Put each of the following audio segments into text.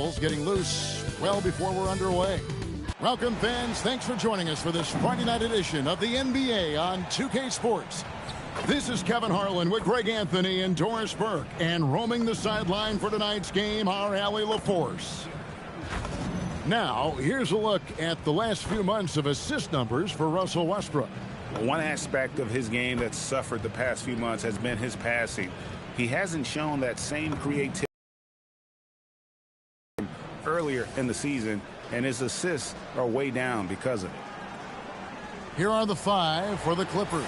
wheels getting loose well before we're underway. Welcome, fans. Thanks for joining us for this Friday night edition of the NBA on 2K Sports. This is Kevin Harlan with Greg Anthony and Doris Burke. And roaming the sideline for tonight's game, our Allie LaForce. Now, here's a look at the last few months of assist numbers for Russell Westbrook. One aspect of his game that's suffered the past few months has been his passing. He hasn't shown that same creativity earlier in the season, and his assists are way down because of it. Here are the five for the Clippers.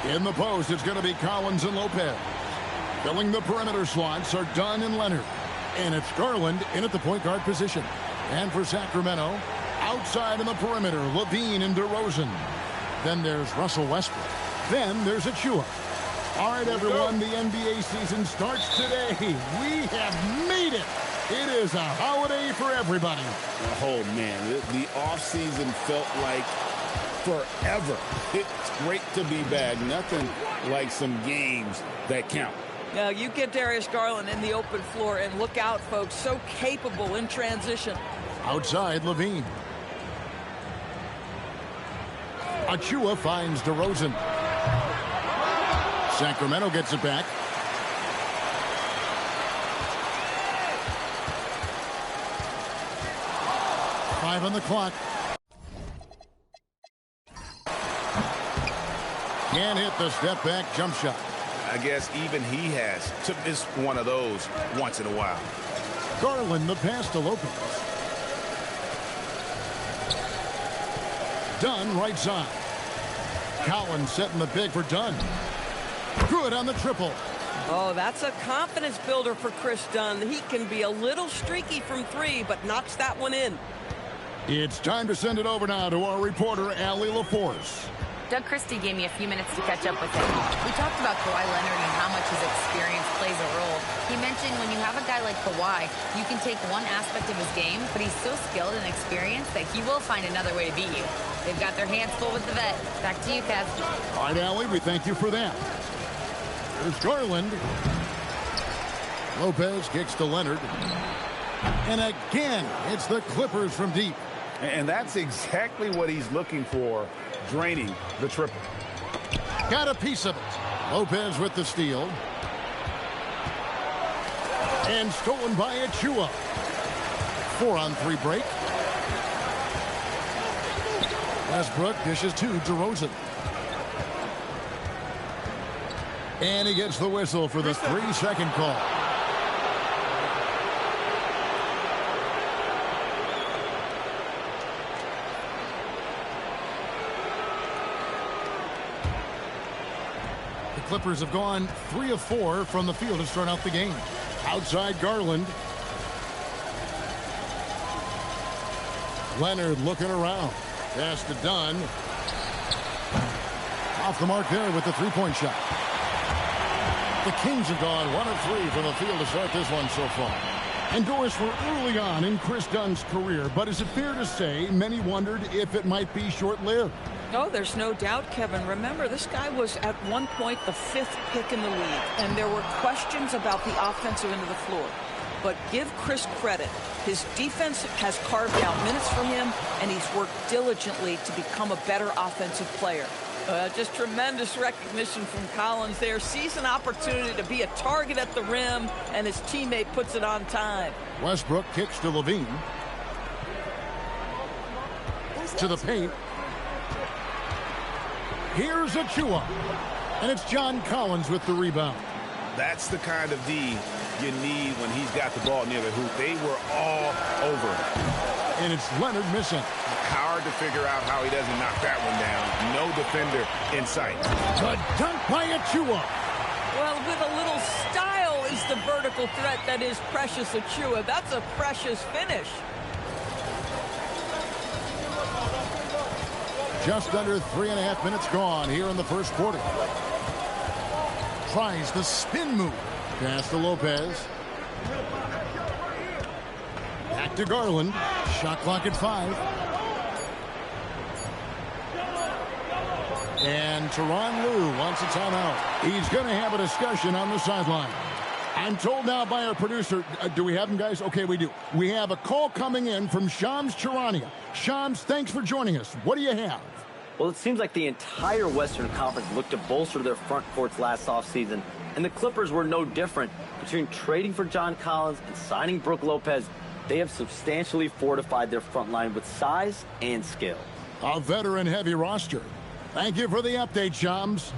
In the post, it's going to be Collins and Lopez. Filling the perimeter slots are Dunn and Leonard. And it's Garland in at the point guard position. And for Sacramento, outside in the perimeter, Levine and DeRozan. Then there's Russell Westbrook. Then there's Achua. All right, everyone, the NBA season starts today. We have made it. It is a holiday for everybody. Oh, man, the offseason felt like forever. It's great to be back. Nothing like some games that count. Now, you get Darius Garland in the open floor, and look out, folks. So capable in transition. Outside, Levine. Achua finds DeRozan. Sacramento gets it back. Five on the clock. Can't hit the step back jump shot. I guess even he has to miss one of those once in a while. Garland, the pass to Lopez. Dunn, right side. Collins setting the big for Dunn. Good on the triple. Oh, that's a confidence builder for Chris Dunn. He can be a little streaky from three, but knocks that one in. It's time to send it over now to our reporter, Allie LaForce. Doug Christie gave me a few minutes to catch up with him. We talked about Kawhi Leonard and how much his experience plays a role. He mentioned when you have a guy like Kawhi, you can take one aspect of his game, but he's so skilled and experienced that he will find another way to beat you. They've got their hands full with the vet. Back to you, Kev. All right, Allie, we thank you for that. There's Garland. Lopez kicks to Leonard. And again, it's the Clippers from deep. And that's exactly what he's looking for, draining the triple. Got a piece of it. Lopez with the steal. And stolen by Achua. 4-on-3 break. Westbrook dishes to DeRozan. And he gets the whistle for the 3-second call. The Clippers have gone 3 of 4 from the field to start out the game. Outside Garland. Leonard looking around. Pass to Dunn. Off the mark there with the three-point shot. The Kings have gone 1 of 3 from the field to start this one so far. And Doris, we're early on in Chris Dunn's career, but is it fair to say many wondered if it might be short-lived? No, there's no doubt, Kevin. Remember, this guy was at one point the 5th pick in the league, and there were questions about the offensive end of the floor. But give Chris credit. His defense has carved out minutes for him, and he's worked diligently to become a better offensive player. Just tremendous recognition from Collins there. Sees an opportunity to be a target at the rim, and his teammate puts it on time. Westbrook kicks to Levine. To the paint. Here's Achua. And it's John Collins with the rebound. That's the kind of D you need when he's got the ball near the hoop. They were all over him. And it's Leonard missing. Hard to figure out how he doesn't knock that one down. No defender in sight. The dunk by Achua. Well, with a little style is the vertical threat that is Precious Achua. That's a precious finish. Just under 3.5 minutes gone here in the first quarter. Tries the spin move. Pass to Lopez. Back to Garland. Shot clock at 5. And Tyronn Lue wants a timeout. He's going to have a discussion on the sideline. I'm told now by our producer, do we have him, guys? Okay, we do. We have a call coming in from Shams Charania. Shams, thanks for joining us. What do you have? Well, it seems like the entire Western Conference looked to bolster their front courts last offseason, and the Clippers were no different. Between trading for John Collins and signing Brook Lopez, they have substantially fortified their front line with size and skill. A veteran-heavy roster. Thank you for the update, Shams.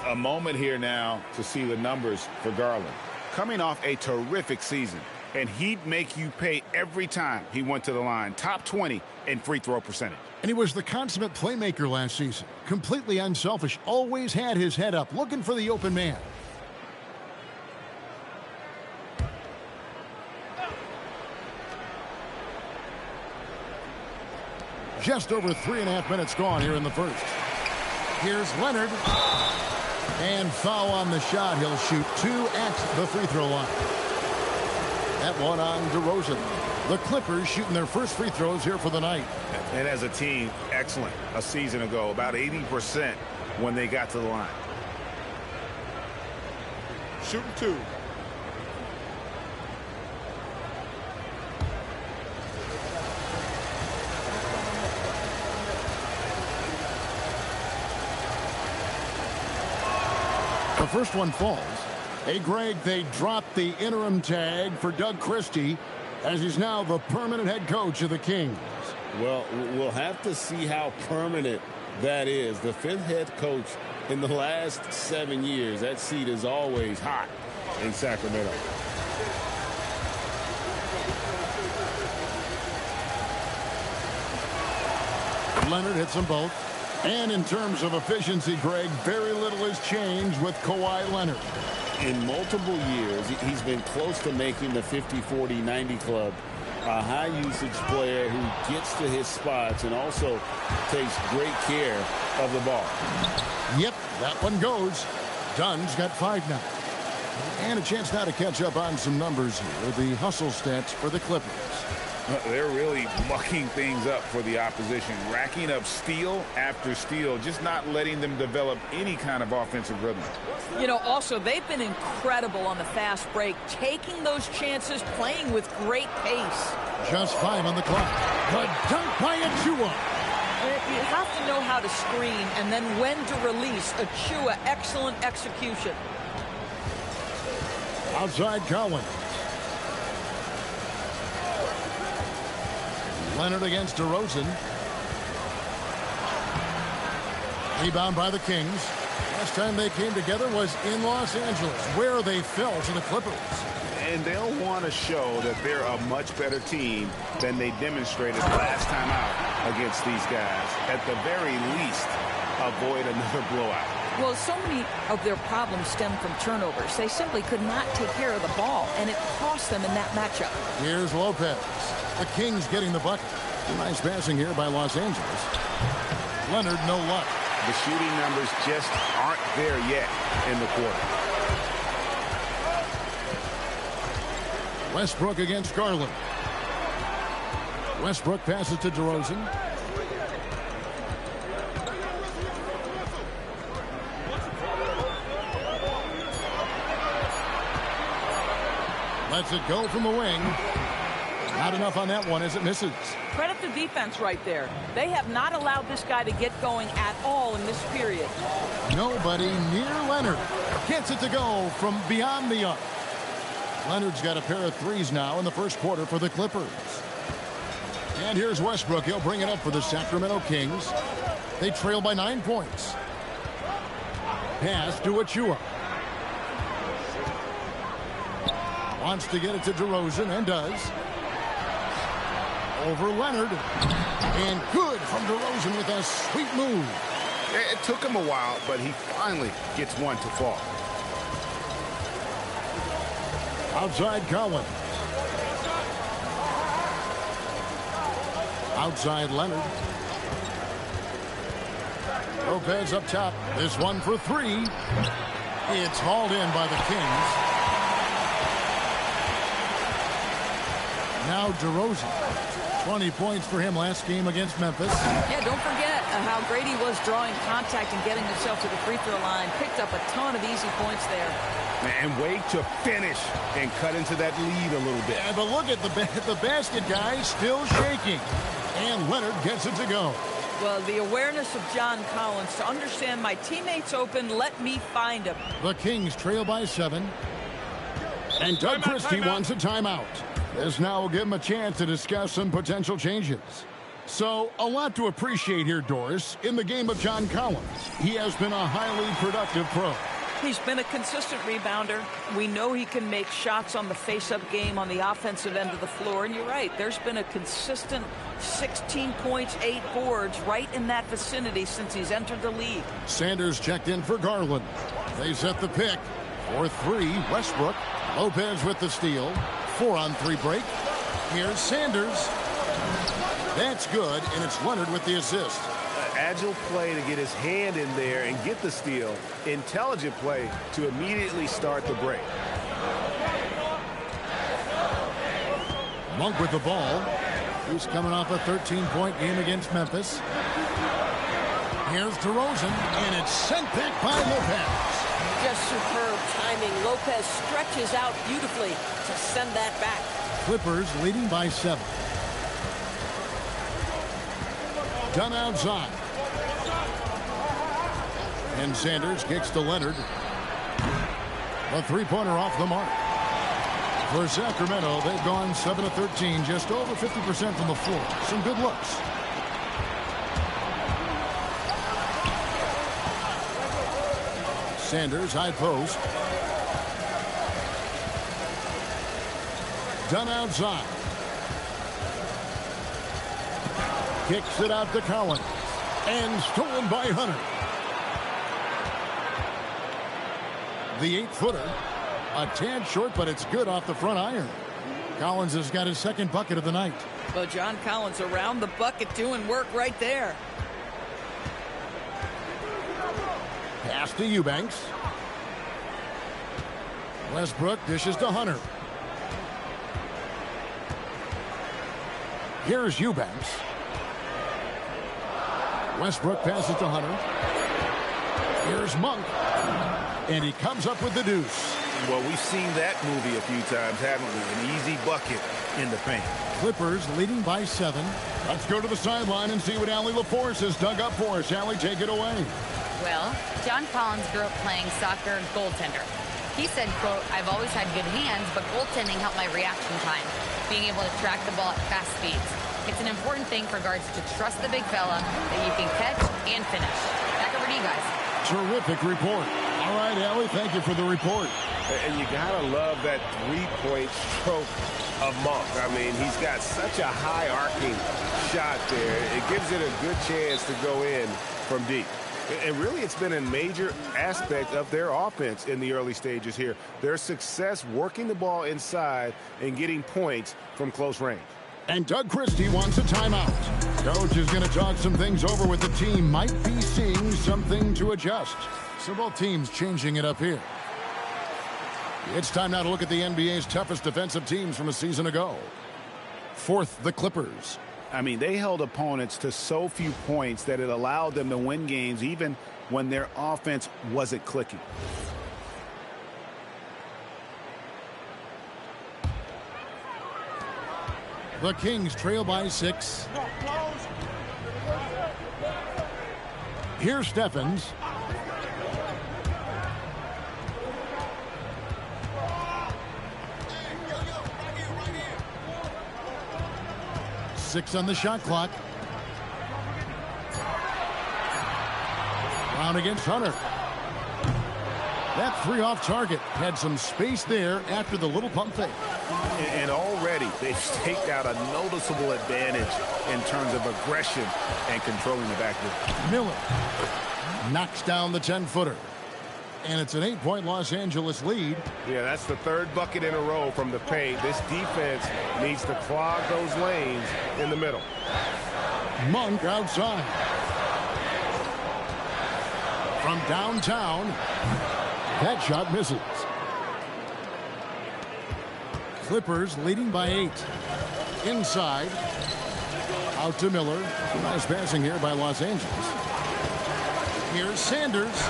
A moment here now to see the numbers for Garland. Coming off a terrific season, and he'd make you pay every time he went to the line. Top 20 in free throw percentage. And he was the consummate playmaker last season. Completely unselfish. Always had his head up, looking for the open man. Just over 3.5 minutes gone here in the first. Here's Leonard. And foul on the shot. He'll shoot 2 at the free throw line. That one on DeRozan. The Clippers shooting their first free throws here for the night. And as a team, excellent. A season ago, about 80% when they got to the line. Shooting 2. The first one falls. Hey, Greg, they dropped the interim tag for Doug Christie as he's now the permanent head coach of the Kings. Well, we'll have to see how permanent that is. The 5th head coach in the last 7 years. That seat is always hot in Sacramento. Leonard hits them both. And in terms of efficiency, Greg, very little has changed with Kawhi Leonard. In multiple years, he's been close to making the 50-40-90 club. A high-usage player who gets to his spots and also takes great care of the ball. Yep, that one goes. Dunn's got 5 now. And a chance now to catch up on some numbers here. The hustle stats for the Clippers. They're really mucking things up for the opposition, racking up steal after steal, just not letting them develop any kind of offensive rhythm. You know, also, they've been incredible on the fast break, taking those chances, playing with great pace. Just 5 on the clock. The dunk by Achua. You have to know how to screen and then when to release. Achua, excellent execution. Outside Collins. Leonard against DeRozan. Rebound by the Kings. Last time they came together was in Los Angeles, where they fell to the Clippers. And they'll want to show that they're a much better team than they demonstrated last time out against these guys. At the very least, avoid another blowout. Well, so many of their problems stem from turnovers. They simply could not take care of the ball, and it cost them in that matchup. Here's Lopez. The Kings getting the bucket. Nice passing here by Los Angeles. Leonard, no luck. The shooting numbers just aren't there yet in the quarter. Westbrook against Garland. Westbrook passes to DeRozan. Lets it go from the wing. Not enough on that one as it misses. Credit the defense right there. They have not allowed this guy to get going at all in this period. Nobody near Leonard. Gets it to go from beyond the arc. Leonard's got a pair of threes now in the first quarter for the Clippers. And here's Westbrook. He'll bring it up for the Sacramento Kings. They trail by 9 points. Pass to Achua. Wants to get it to DeRozan and does. Over Leonard. And good from DeRozan with a sweet move. It took him a while, but he finally gets one to fall. Outside Collins. Outside Leonard. Lopez up top. This one for 3. It's hauled in by the Kings. Now DeRozan. 20 points for him last game against Memphis. Yeah, don't forget, How great he was drawing contact and getting himself to the free throw line. Picked up a ton of easy points there. And wait to finish and cut into that lead a little bit. Yeah, but look at the basket guy still shaking. And Leonard gets it to go. Well, the awareness of John Collins to understand my teammate's open, let me find him. The Kings trail by 7. And Doug Christie wants a timeout. This now will give him a chance to discuss some potential changes. So, a lot to appreciate here, Doris, in the game of John Collins. He has been a highly productive pro. He's been a consistent rebounder. We know he can make shots on the face-up game on the offensive end of the floor. And you're right, there's been a consistent 16 points, 8 boards right in that vicinity since he's entered the league. Sanders checked in for Garland. They set the pick. 4-3, Westbrook. Lopez with the steal. 4-on-3 break. Here's Sanders. That's good, and it's Leonard with the assist. Agile play to get his hand in there and get the steal. Intelligent play to immediately start the break. Monk with the ball. He's coming off a 13-point game against Memphis. Here's DeRozan, and it's sent back by Lopez. Just superb timing. Lopez stretches out beautifully to send that back. Clippers leading by 7. Done outside. And Sanders kicks to Leonard. A three-pointer off the mark. For Sacramento, they've gone 7 of 13, just over 50% from the floor. Some good looks. Sanders, high post. Done outside. Kicks it out to Collins. And stolen by Hunter. The 8-footer. A tad short, but it's good off the front iron. Collins has got his second bucket of the night. Well, John Collins around the bucket doing work right there. Pass to Eubanks. Westbrook dishes to Hunter. Here's Eubanks. Westbrook passes to Hunter. Here's Monk. And he comes up with the deuce. Well, we've seen that movie a few times, haven't we? An easy bucket in the paint. Clippers leading by 7. Let's go to the sideline and see what Allie LaForce has dug up for us. Allie, take it away. Well, John Collins grew up playing soccer goaltender. He said, quote, "I've always had good hands, but goaltending helped my reaction time, being able to track the ball at fast speeds. It's an important thing for guards to trust the big fella that you can catch and finish." Back over to you guys. Terrific report. All right, Allie, thank you for the report. And you gotta love that three-point stroke of Monk. I mean, he's got such a high arcing shot there. It gives it a good chance to go in from deep. And really, it's been a major aspect of their offense in the early stages here. Their success working the ball inside and getting points from close range. And Doug Christie wants a timeout. Coach is going to talk some things over with the team. Might be seeing something to adjust. So both teams changing it up here. It's time now to look at the NBA's toughest defensive teams from a season ago. Fourth, the Clippers. I mean, they held opponents to so few points that it allowed them to win games even when their offense wasn't clicking. The Kings trail by 6. Here's Stephens. Six on the shot clock. Brown against Hunter. That three off target. Had some space there after the little pump fake. And already they've staked out a noticeable advantage in terms of aggression and controlling the backcourt. Miller knocks down the 10-footer. And it's an 8-point Los Angeles lead. Yeah, that's the third bucket in a row from the paint. This defense needs to clog those lanes in the middle. Monk outside. From downtown. That shot misses. Clippers leading by 8. Inside. Out to Miller. Nice passing here by Los Angeles. Here's Sanders.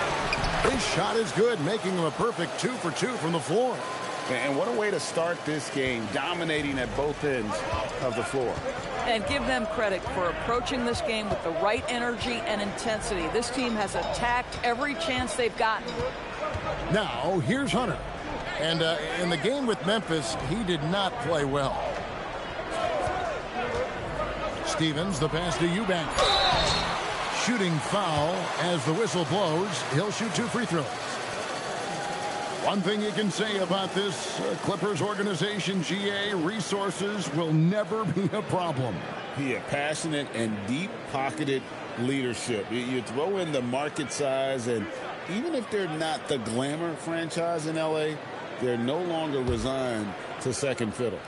His shot is good, making him a perfect 2 for 2 from the floor. And what a way to start this game, dominating at both ends of the floor. And give them credit for approaching this game with the right energy and intensity. This team has attacked every chance they've gotten. Now, here's Hunter. And in the game with Memphis, he did not play well. Stevens, the pass to Eubanks. Shooting foul as the whistle blows. He'll shoot 2 free throws. One thing you can say about this Clippers organization, GA, resources will never be a problem. Yeah, passionate and deep-pocketed leadership. You throw in the market size, and even if they're not the glamour franchise in L.A., they're no longer resigned to second fiddle.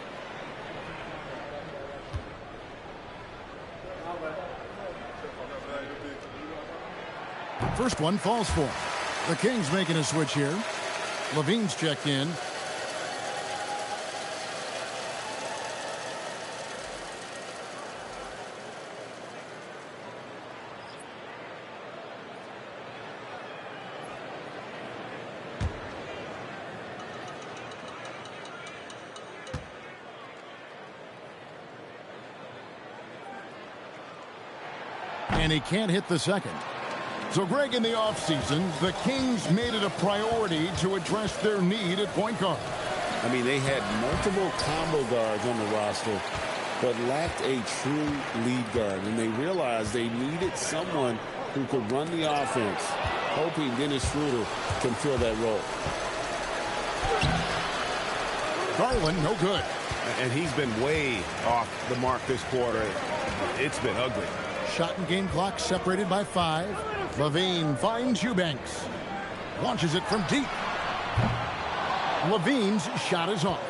First one falls for him. The Kings making a switch here. Levine's checked in. And he can't hit the second. So, Greg, in the offseason, the Kings made it a priority to address their need at point guard. I mean, they had multiple combo guards on the roster, but lacked a true lead guard. And they realized they needed someone who could run the offense, hoping Dennis Schroeder can fill that role. Garland, no good. And he's been way off the mark this quarter. It's been ugly. Shot and game clock separated by 5. Levine finds Eubanks. Launches it from deep. Levine's shot is off.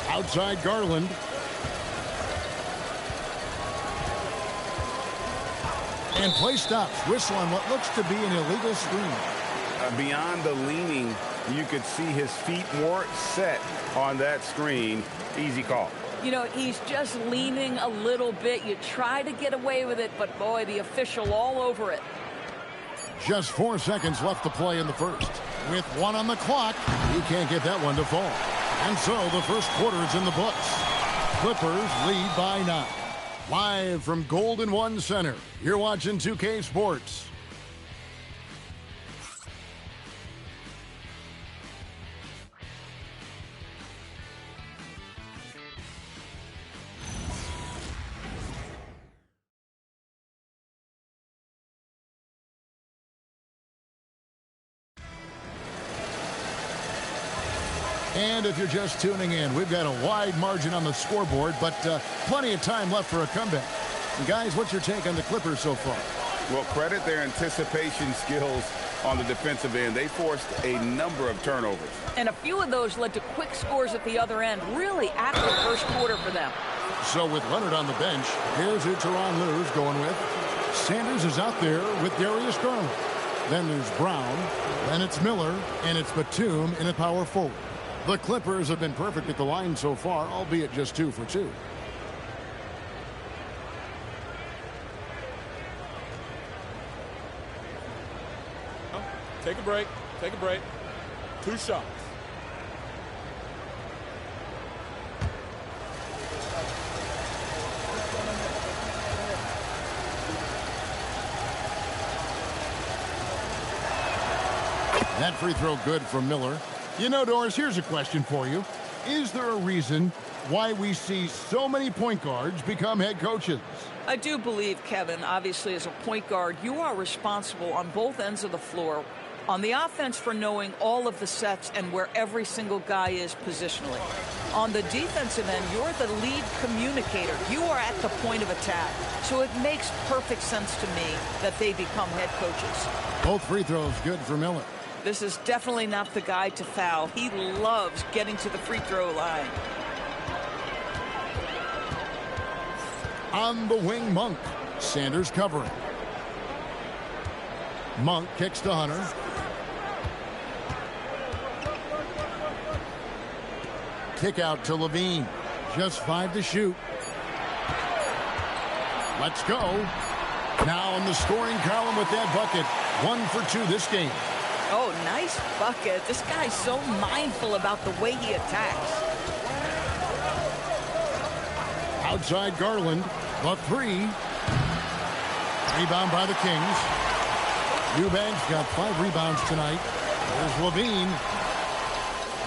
Outside Garland. And play stops. Whistle on what looks to be an illegal screen. Beyond the leaning, you could see his feet more set on that screen. Easy call. You know, he's just leaning a little bit. You try to get away with it, but boy, the official all over it. Just 4 seconds left to play in the first. With 1 on the clock, he can't get that one to fall. And so the first quarter is in the books. Clippers lead by 9. Live from Golden One Center, you're watching 2K Sports. And if you're just tuning in, we've got a wide margin on the scoreboard, but plenty of time left for a comeback. And guys, what's your take on the Clippers so far? Well, credit their anticipation skills on the defensive end. They forced a number of turnovers. And a few of those led to quick scores at the other end. Really active first quarter for them. So with Leonard on the bench, here's who Tyronn Lue's going with. Sanders is out there with Darius Garland. Then there's Brown, then it's Miller, and it's Batum in a power forward. The Clippers have been perfect at the line so far, albeit just 2 for 2. Take a break. Take a break. 2 shots. That free throw good from Miller. You know, Doris, here's a question for you. Is there a reason why we see so many point guards become head coaches? I do believe, Kevin, obviously as a point guard, you are responsible on both ends of the floor. On the offense for knowing all of the sets and where every single guy is positionally. On the defensive end, you're the lead communicator. You are at the point of attack. So it makes perfect sense to me that they become head coaches. Both free throws good for Miller. This is definitely not the guy to foul. He loves getting to the free throw line. On the wing, Monk. Sanders covering. Monk kicks to Hunter. Kick out to Levine. Just 5 to shoot. Let's go. Now in the scoring column with that bucket. 1 for 2 this game. Oh, nice bucket. This guy's so mindful about the way he attacks. Outside Garland. The 3. Rebound by the Kings. Eubanks got 5 rebounds tonight. There's Levine.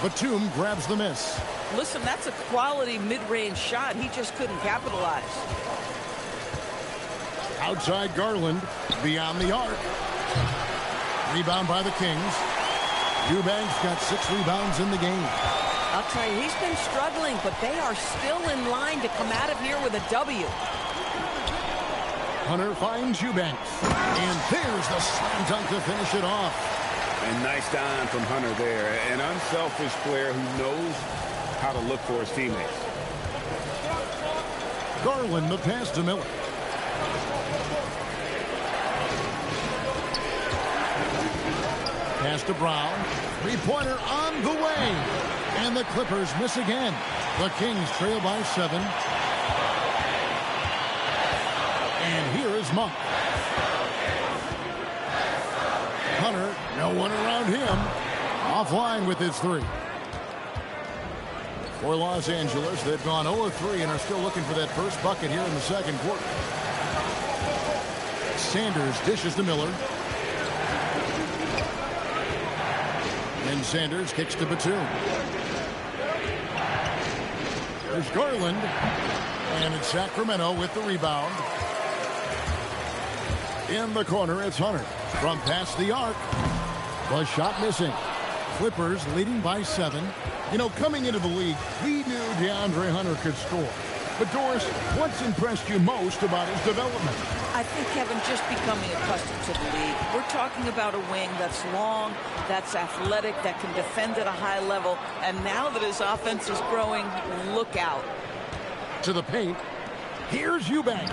Batum grabs the miss. Listen, that's a quality mid-range shot. He just couldn't capitalize. Outside Garland. Beyond the arc. Rebound by the Kings. Eubanks got 6 rebounds in the game. I'll tell you, he's been struggling, but they are still in line to come out of here with a W. Hunter finds Eubanks. And there's the slam dunk to finish it off. And nice dime from Hunter there. An unselfish player who knows how to look for his teammates. Garland the pass to Miller. Pass to Brown. 3-pointer on the way. And the Clippers miss again. The Kings trail by 7. And here is Monk. Hunter, no one around him. Offline with his 3. For Los Angeles, they've gone 0-3 and are still looking for that first bucket here in the second quarter. Sanders dishes to Miller. And Sanders kicks to Batum. There's Garland. And it's Sacramento with the rebound. In the corner, it's Hunter. From past the arc. The shot missing. Clippers leading by 7. You know, coming into the league, we knew DeAndre Hunter could score. But, Doris, what's impressed you most about his development? I think, Kevin, just becoming accustomed to the league. We're talking about a wing that's long, that's athletic, that can defend at a high level. And now that his offense is growing, look out. To the paint. Here's Eubanks.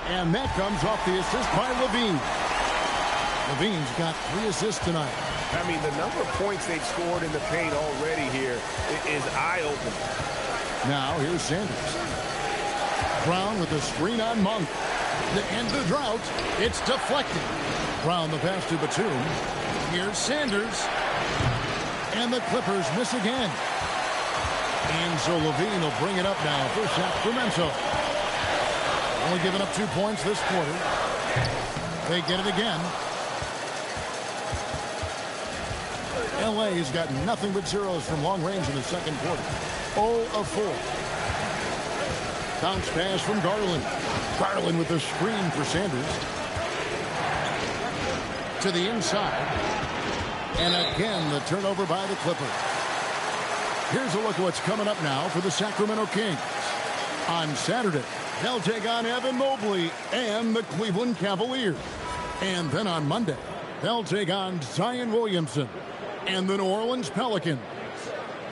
And that comes off the assist by Levine. Levine's got 3 assists tonight. I mean, the number of points they've scored in the paint already here is eye-opening. Now, here's Sanders. Brown with a screen on Monk. To end the drought, it's deflected. Brown the pass to Batum. Here's Sanders. And the Clippers miss again. And so Levine will bring it up now for Sacramento. Only giving up 2 points this quarter. They get it again. LA's got nothing but zeros from long range in the second quarter. 0 of 4. Bounce pass from Garland. Garland with the screen for Sanders. To the inside. And again, the turnover by the Clippers. Here's a look at what's coming up now for the Sacramento Kings. On Saturday, they'll take on Evan Mobley and the Cleveland Cavaliers. And then on Monday, they'll take on Zion Williamson and the New Orleans Pelicans.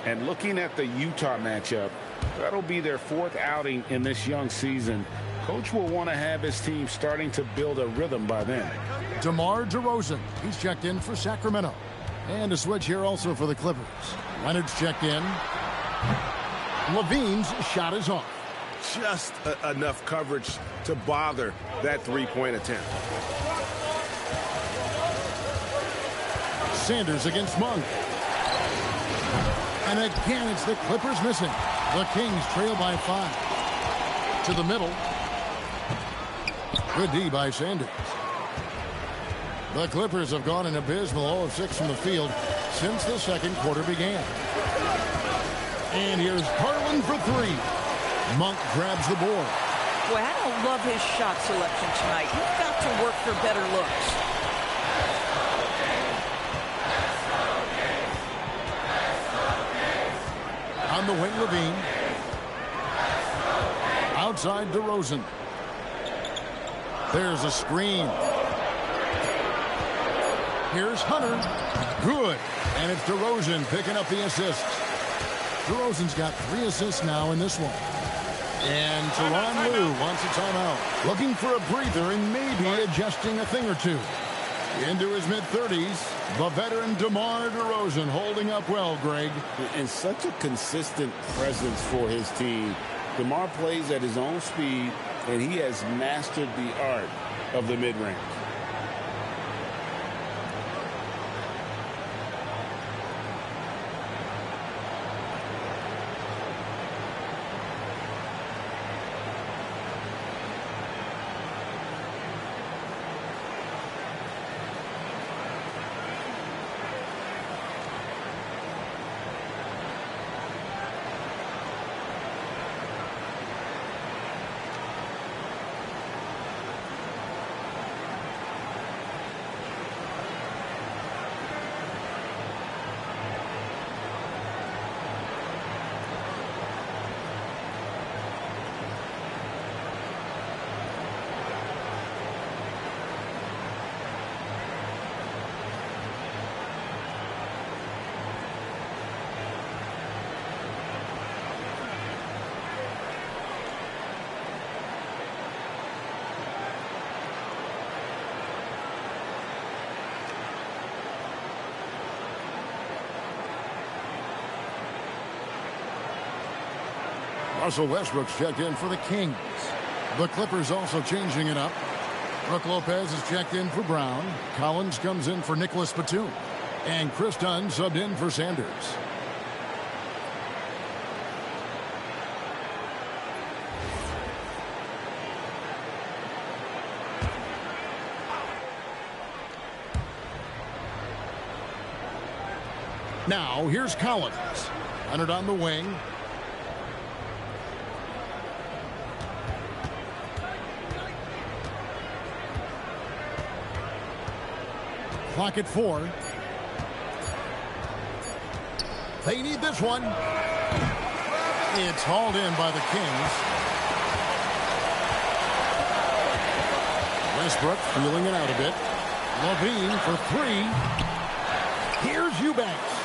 And looking at the Utah matchup, that'll be their 4th outing in this young season. Coach will want to have his team starting to build a rhythm by then. DeMar DeRozan, he's checked in for Sacramento. And a switch here also for the Clippers. Leonard's checked in. Levine's shot is off. Just enough coverage to bother that 3-point attempt. Sanders against Monk. And again, it's the Clippers missing. The Kings trail by 5. To the middle. Good D by Sanders. The Clippers have gone an abysmal 0 of 6 from the field since the second quarter began. And here's Garland for 3. Monk grabs the board. Boy, I don't love his shot selection tonight. You've got to work for better looks. On the wing, Levine. Outside DeRozan. There's a screen. Here's Hunter. Good. And it's DeRozan picking up the assist. DeRozan's got 3 assists now in this one. And Tyronn Lue wants a timeout. Looking for a breather and maybe adjusting a thing or two. Into his mid-30s, the veteran DeMar DeRozan holding up well, Greg. And such a consistent presence for his team. DeMar plays at his own speed, and he has mastered the art of the mid-range. Russell Westbrook's checked in for the Kings. The Clippers also changing it up. Brook Lopez is checked in for Brown. Collins comes in for Nicholas Batum. And Chris Dunn subbed in for Sanders. Now, here's Collins. Leonard on the wing. Clock at 4. They need this one. It's hauled in by the Kings. Westbrook feeling it out a bit. Levine for 3. Here's Eubanks.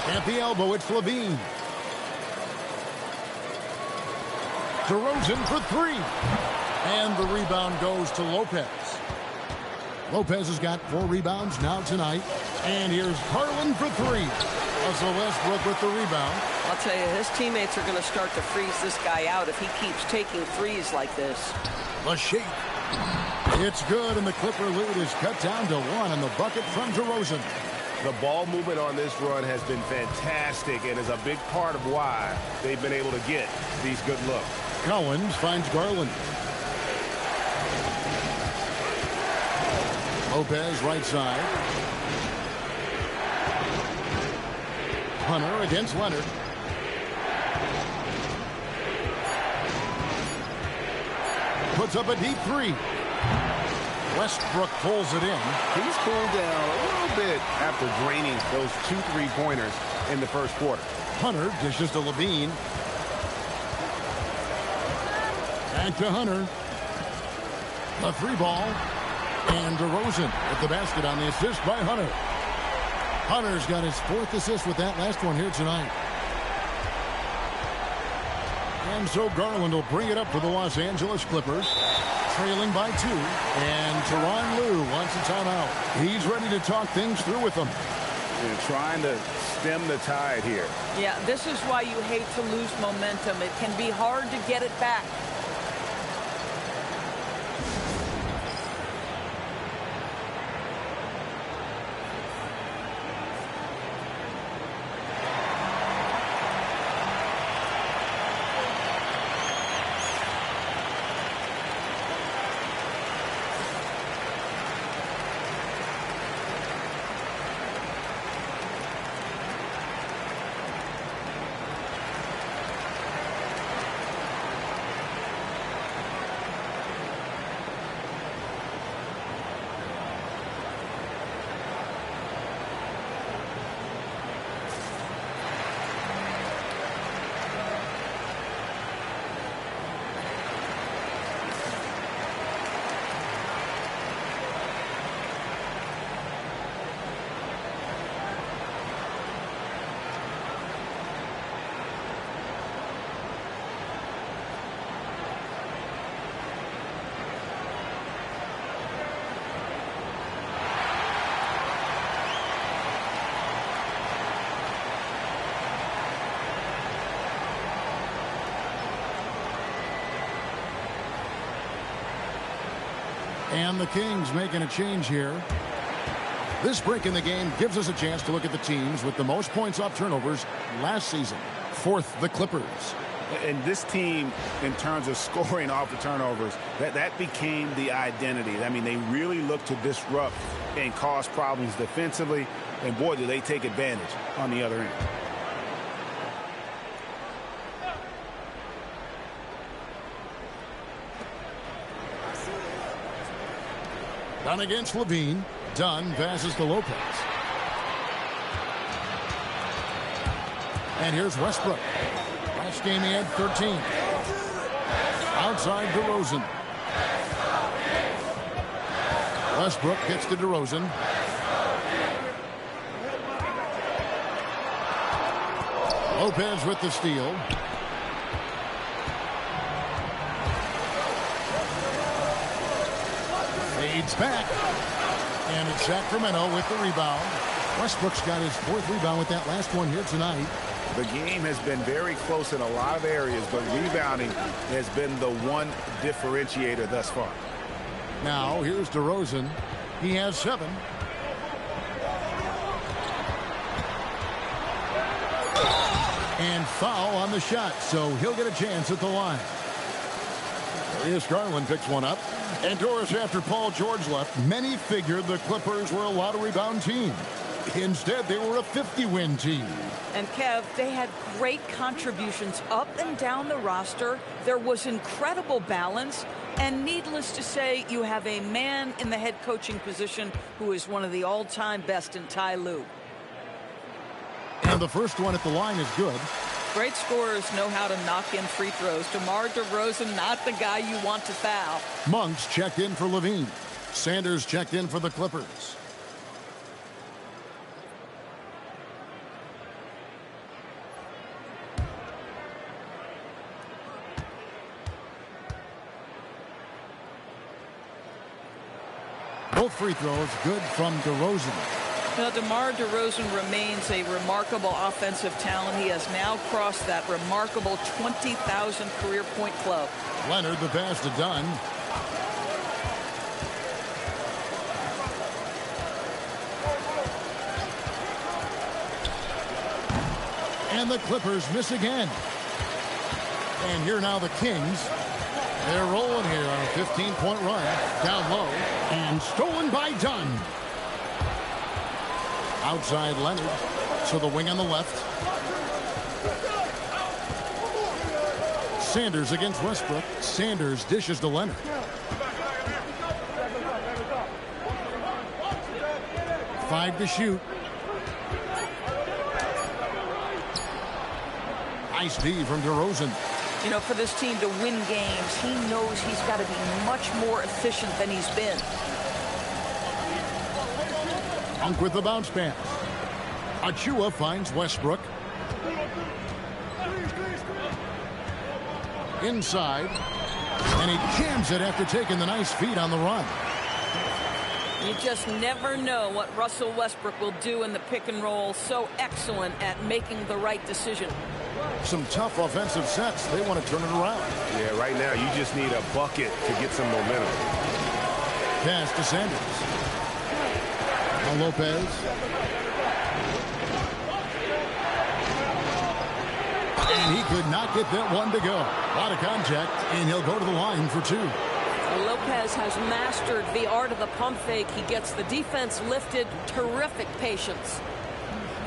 At the elbow, it's Levine. DeRozan for 3. And the rebound goes to Lopez. Lopez has got 4 rebounds now tonight. And here's Garland for 3. Russell Westbrook with the rebound. I'll tell you, his teammates are going to start to freeze this guy out if he keeps taking threes like this. The shake. It's good, and the Clipper lead is cut down to 1 in the bucket from DeRozan. The ball movement on this run has been fantastic and is a big part of why they've been able to get these good looks. Collins finds Garland. Lopez right side. Hunter against Leonard. Puts up a deep 3. Westbrook pulls it in. He's cooled down a little bit after draining those 2 3-pointers in the first quarter. Hunter dishes to Levine. Back to Hunter. The 3 ball. And DeRozan with the basket on the assist by Hunter. Hunter's got his 4th assist with that last one here tonight. And so Garland will bring it up for the Los Angeles Clippers. Trailing by 2. And Tyronn Lue wants a timeout. He's ready to talk things through with them. They're trying to stem the tide here. Yeah, this is why you hate to lose momentum. It can be hard to get it back. And the Kings making a change here. This break in the game gives us a chance to look at the teams with the most points off turnovers last season. Fourth, the Clippers. And this team, in terms of scoring off the turnovers, that became the identity. I mean, they really look to disrupt and cause problems defensively. And, boy, do they take advantage on the other end. Dunn against Levine. Dunn passes to Lopez. And here's Westbrook. Last game he had 13. Outside DeRozan. Westbrook gets to DeRozan. Lopez with the steal. Fades back. And it's Sacramento with the rebound. Westbrook's got his fourth rebound with that last one here tonight. The game has been very close in a lot of areas, but rebounding has been the one differentiator thus far. Now, here's DeRozan. He has 7. And foul on the shot, so he'll get a chance at the line. Darius Garland picks one up. And Doris, after Paul George left, many figured the Clippers were a lot of rebound team. Instead, they were a 50-win team. And Kev, they had great contributions up and down the roster. There was incredible balance. And needless to say, you have a man in the head coaching position who is one of the all-time best in Ty Lue. And the first one at the line is good. Great scorers know how to knock in free throws. DeMar DeRozan, not the guy you want to foul. Monks checked in for Levine. Sanders checked in for the Clippers. Both free throws good from DeRozan. Now, DeMar DeRozan remains a remarkable offensive talent. He has now crossed that remarkable 20,000 career point club. Leonard the pass to Dunn. And the Clippers miss again. And here now the Kings. They're rolling here on a 15-point run. Down low. And stolen by Dunn. Outside Leonard. So the wing on the left. Sanders against Westbrook. Sanders dishes to Leonard. Five to shoot. Nice D from DeRozan. You know, for this team to win games, he knows he's got to be much more efficient than he's been. Monk with the bounce pass. Achua finds Westbrook. Inside. And he jams it after taking the nice feed on the run. You just never know what Russell Westbrook will do in the pick and roll. So excellent at making the right decision. Some tough offensive sets. They want to turn it around. Yeah, right now you just need a bucket to get some momentum. Pass to Sanders. Now Lopez. And he could not get that one to go. A lot of contact, and he'll go to the line for 2. Lopez has mastered the art of the pump fake. He gets the defense lifted. Terrific patience.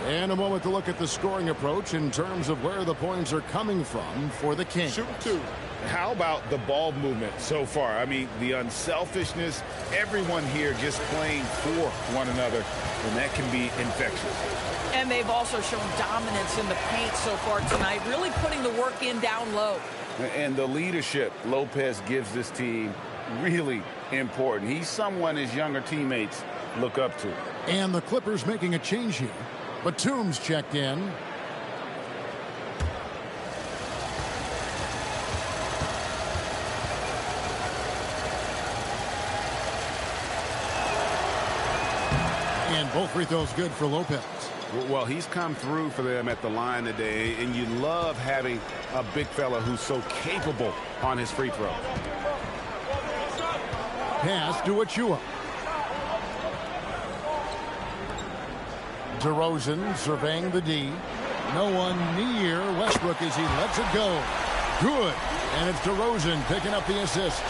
And a moment to look at the scoring approach in terms of where the points are coming from for the Kings. Shoot 2. How about the ball movement so far? I mean, the unselfishness, everyone here just playing for one another, and that can be infectious. And they've also shown dominance in the paint so far tonight, really putting the work in down low. And the leadership Lopez gives this team really important. He's someone his younger teammates look up to. And the Clippers making a change here. Batum's checked in. And both free throws good for Lopez. Well, he's come through for them at the line today, and you love having a big fella who's so capable on his free throw. Pass to Achua. DeRozan surveying the D. No one near Westbrook as he lets it go. Good. And it's DeRozan picking up the assist.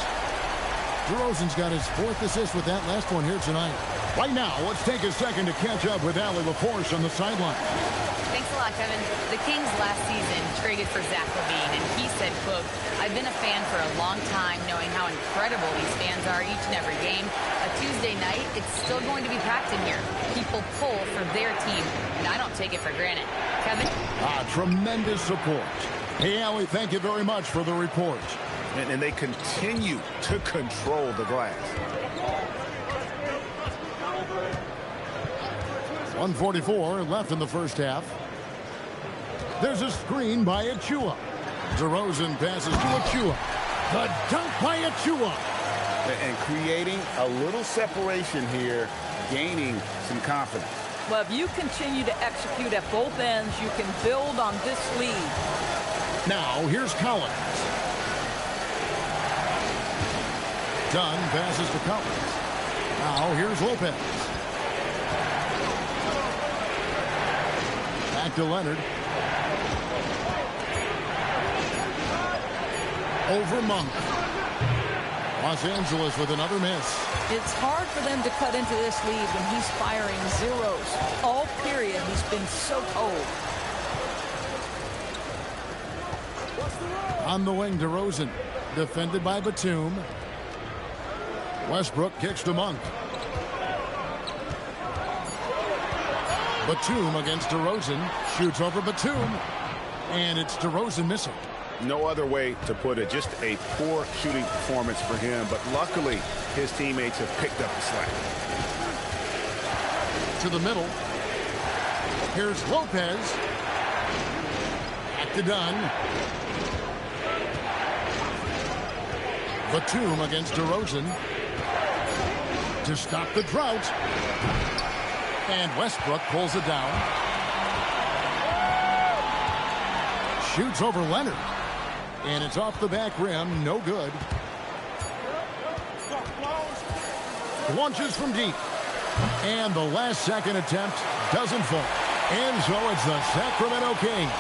DeRozan's got his 4th assist with that last one here tonight. Right now, let's take a second to catch up with Allie LaForce on the sideline. Thanks a lot, Kevin. The Kings last season traded for Zach LaVine, and he said, quote, "I've been a fan for a long time, knowing how incredible these fans are each and every game. A Tuesday night, it's still going to be packed in here. People pull for their team, and I don't take it for granted." Kevin? Tremendous support. Hey, Allie, thank you very much for the report. And they continue to control the glass. 1:44 left in the first half. There's a screen by Achua. DeRozan passes to Achua. The dunk by Achua. And creating a little separation here, gaining some confidence. Well, if you continue to execute at both ends, you can build on this lead. Now, here's Collins. Dunn passes to Collins. Now, here's Lopez. Back to Leonard. Over Monk. Los Angeles with another miss. It's hard for them to cut into this lead when he's firing zeros. All period, he's been so cold. On the wing, DeRozan. Defended by Batum. Westbrook kicks to Monk. Batum against DeRozan. Shoots over Batum. And it's DeRozan missing. No other way to put it. Just a poor shooting performance for him. But luckily, his teammates have picked up the slack. To the middle. Here's Lopez. Back to Dunn. Batum against DeRozan. To stop the drought. And Westbrook pulls it down. Shoots over Leonard. And it's off the back rim. No good. Launches from deep. And the last second attempt doesn't fall. And so it's the Sacramento Kings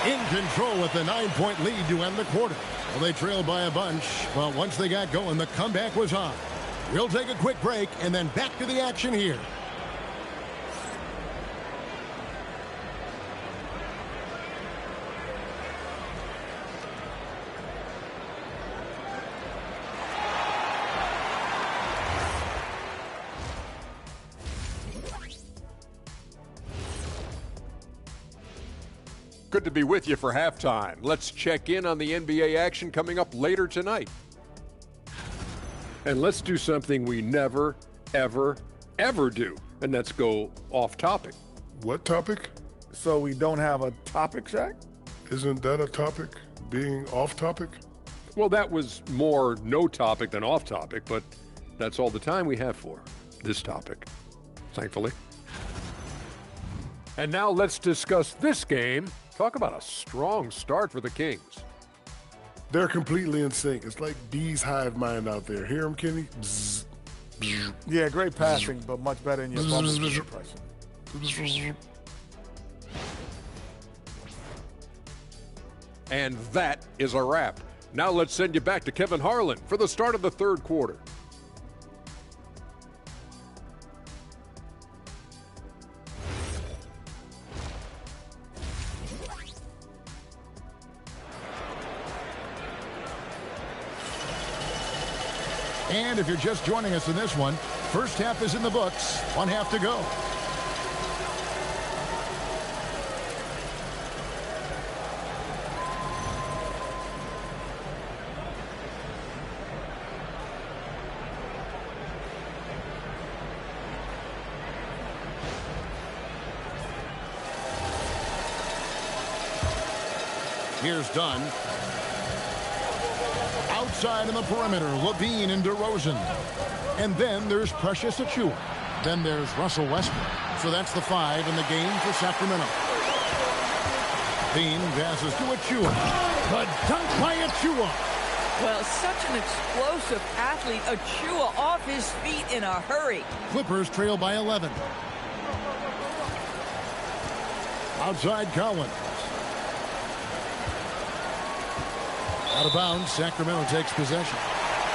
in control with the 9-point lead to end the quarter. Well, they trailed by a bunch, but once they got going, the comeback was on. We'll take a quick break and then back to the action here. Good to be with you for halftime. Let's check in on the NBA action coming up later tonight. And let's do something we never, ever, ever do, and that's go off topic. What topic? So we don't have a topic, Shaq? Isn't that a topic? Being off topic? Well, that was more no topic than off topic, but that's all the time we have for this topic, thankfully. And now let's discuss this game. Talk about a strong start for the Kings. They're completely in sync. It's like bees hive mind out there. Hear them, Kenny? Bzz, bzz. Yeah, great passing, but much better in your bubble impression. And that is a wrap. Now let's send you back to Kevin Harlan for the start of the third quarter. And if you're just joining us in this one, first half is in the books. One half to go. Here's Dunn. Outside in the perimeter, LaVine and DeRozan. And then there's Precious Achiuwa. Then there's Russell Westbrook. So that's the 5 in the game for Sacramento. LaVine passes to Achiuwa. The dunk by Achiuwa. Well, such an explosive athlete. Achua off his feet in a hurry. Clippers trail by 11. Outside Collins. Out of bounds, Sacramento takes possession.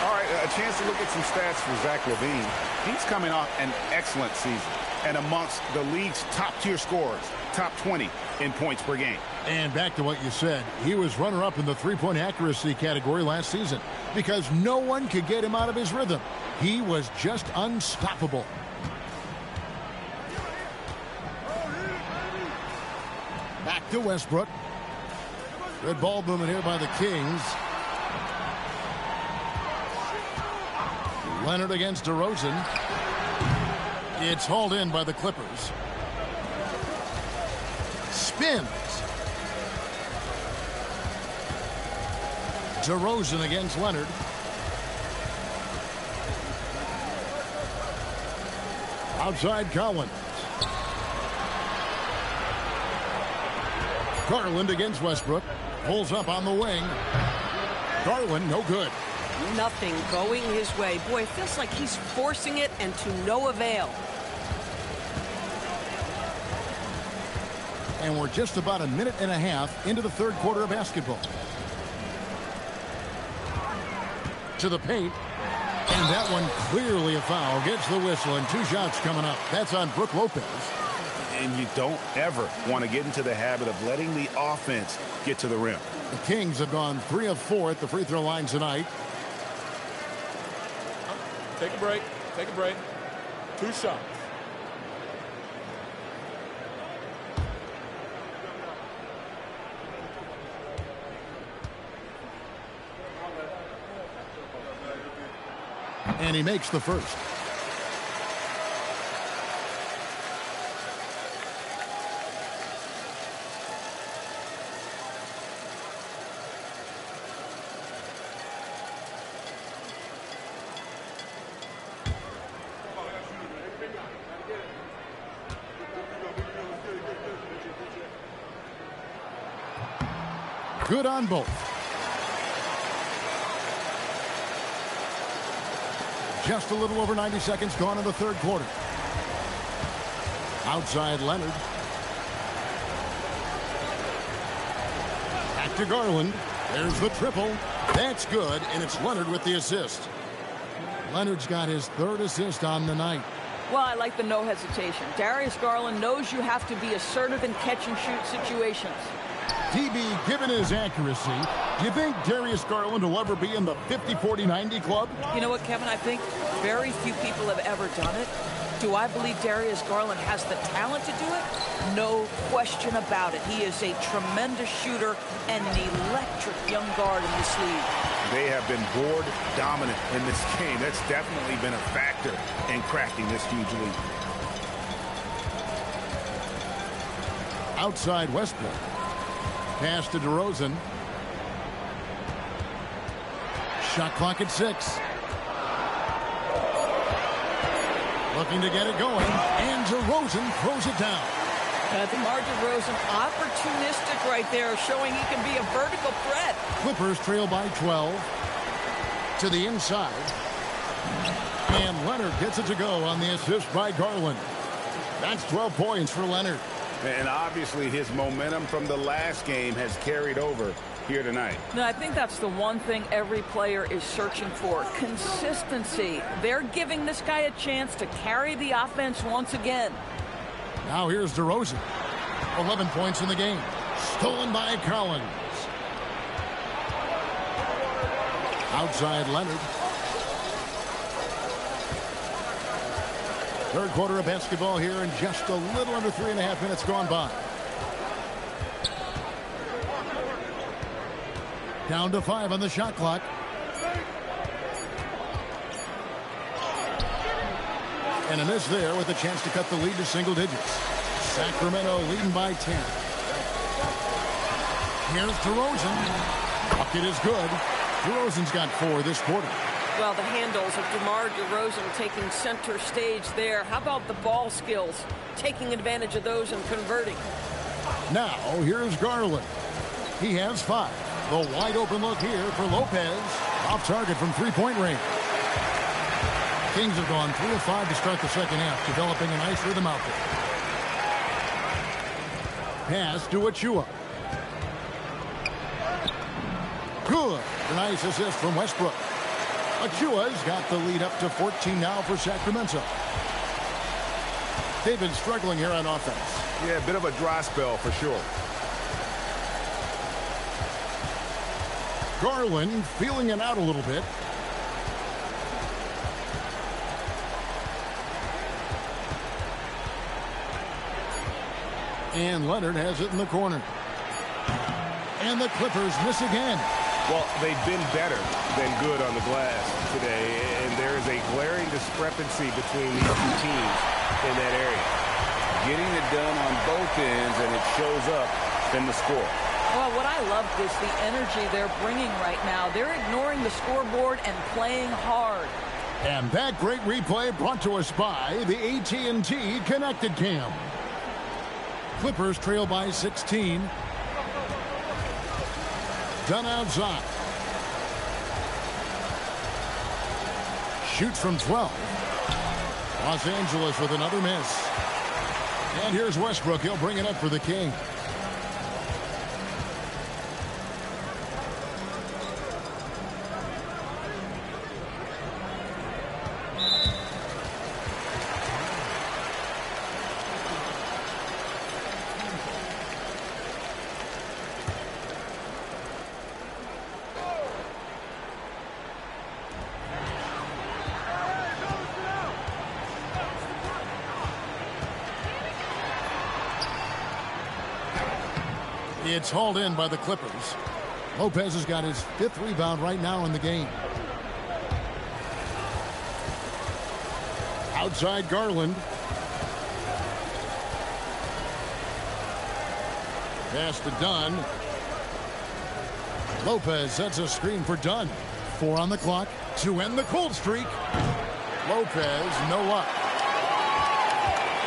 All right, a chance to look at some stats for Zach LaVine. He's coming off an excellent season and amongst the league's top-tier scorers, top 20 in points per game. And back to what you said, he was runner-up in the three-point accuracy category last season because no one could get him out of his rhythm. He was just unstoppable. Back to Westbrook. Good ball movement here by the Kings. Leonard against DeRozan. It's hauled in by the Clippers. Spins. DeRozan against Leonard. Outside Collins. Garland against Westbrook. Pulls up on the wing. Garland, no good. Nothing going his way. Boy, it feels like he's forcing it and to no avail. And we're just about a minute and a half into the third quarter of basketball. To the paint. And that one clearly a foul. Gets the whistle and 2 shots coming up. That's on Brook Lopez. And you don't ever want to get into the habit of letting the offense get to the rim. The Kings have gone 3 of 4 at the free throw line tonight. Take a break. Take a break. 2 shots. And he makes the first. Good on both. Just a little over 90 seconds gone in the third quarter. Outside Leonard. Back to Garland. There's the triple. That's good, and it's Leonard with the assist. Leonard's got his 3rd assist on the night. Well, I like the no hesitation. Darius Garland knows you have to be assertive in catch-and-shoot situations. DB, given his accuracy, do you think Darius Garland will ever be in the 50-40-90 club? You know what, Kevin? I think very few people have ever done it. Do I believe Darius Garland has the talent to do it? No question about it. He is a tremendous shooter and an electric young guard in this league. They have been board dominant in this game. That's definitely been a factor in cracking this huge lead. Outside Westbrook. Pass to DeRozan. Shot clock at 6. Looking to get it going, and DeRozan throws it down. DeMar DeRozan, opportunistic right there, showing he can be a vertical threat. Clippers trail by 12. To the inside. And Leonard gets it to go on the assist by Garland. That's 12 points for Leonard. And obviously his momentum from the last game has carried over here tonight. No, I think that's the one thing every player is searching for. Consistency. They're giving this guy a chance to carry the offense once again. Now here's DeRozan. 11 points in the game. Stolen by Collins. Outside Leonard. Third quarter of basketball here, and just a little under 3.5 minutes gone by. Down to 5 on the shot clock. And a miss there with a chance to cut the lead to single digits. Sacramento leading by 10. Here's DeRozan. Bucket is good. DeRozan's got 4 this quarter. Well, the handles of DeMar DeRozan taking center stage there. How about the ball skills? Taking advantage of those and converting. Now, here's Garland. He has 5. The wide open look here for Lopez. Off target from three-point range. Kings have gone 3 of 5 to start the second half, developing a nice rhythm out there. Pass to Achua. Good. A nice assist from Westbrook. Achua's got the lead up to 14 now for Sacramento. They've been struggling here on offense. Yeah, a bit of a dry spell for sure. Garland feeling it out a little bit. And Leonard has it in the corner. And the Clippers miss again. Well, they've been better than good on the glass today, and there is a glaring discrepancy between these two teams in that area. Getting it done on both ends, and it shows up in the score. Well, what I love is the energy they're bringing right now. They're ignoring the scoreboard and playing hard. And that great replay brought to us by the AT&T Connected Cam. Clippers trail by 16. Done outside. Shoots from 12. Los Angeles with another miss. And here's Westbrook. He'll bring it up for the Kings. It's hauled in by the Clippers. Lopez has got his 5th rebound right now in the game. Outside Garland. Pass to Dunn. Lopez sets a screen for Dunn. 4 on the clock to end the cold streak. Lopez, no luck.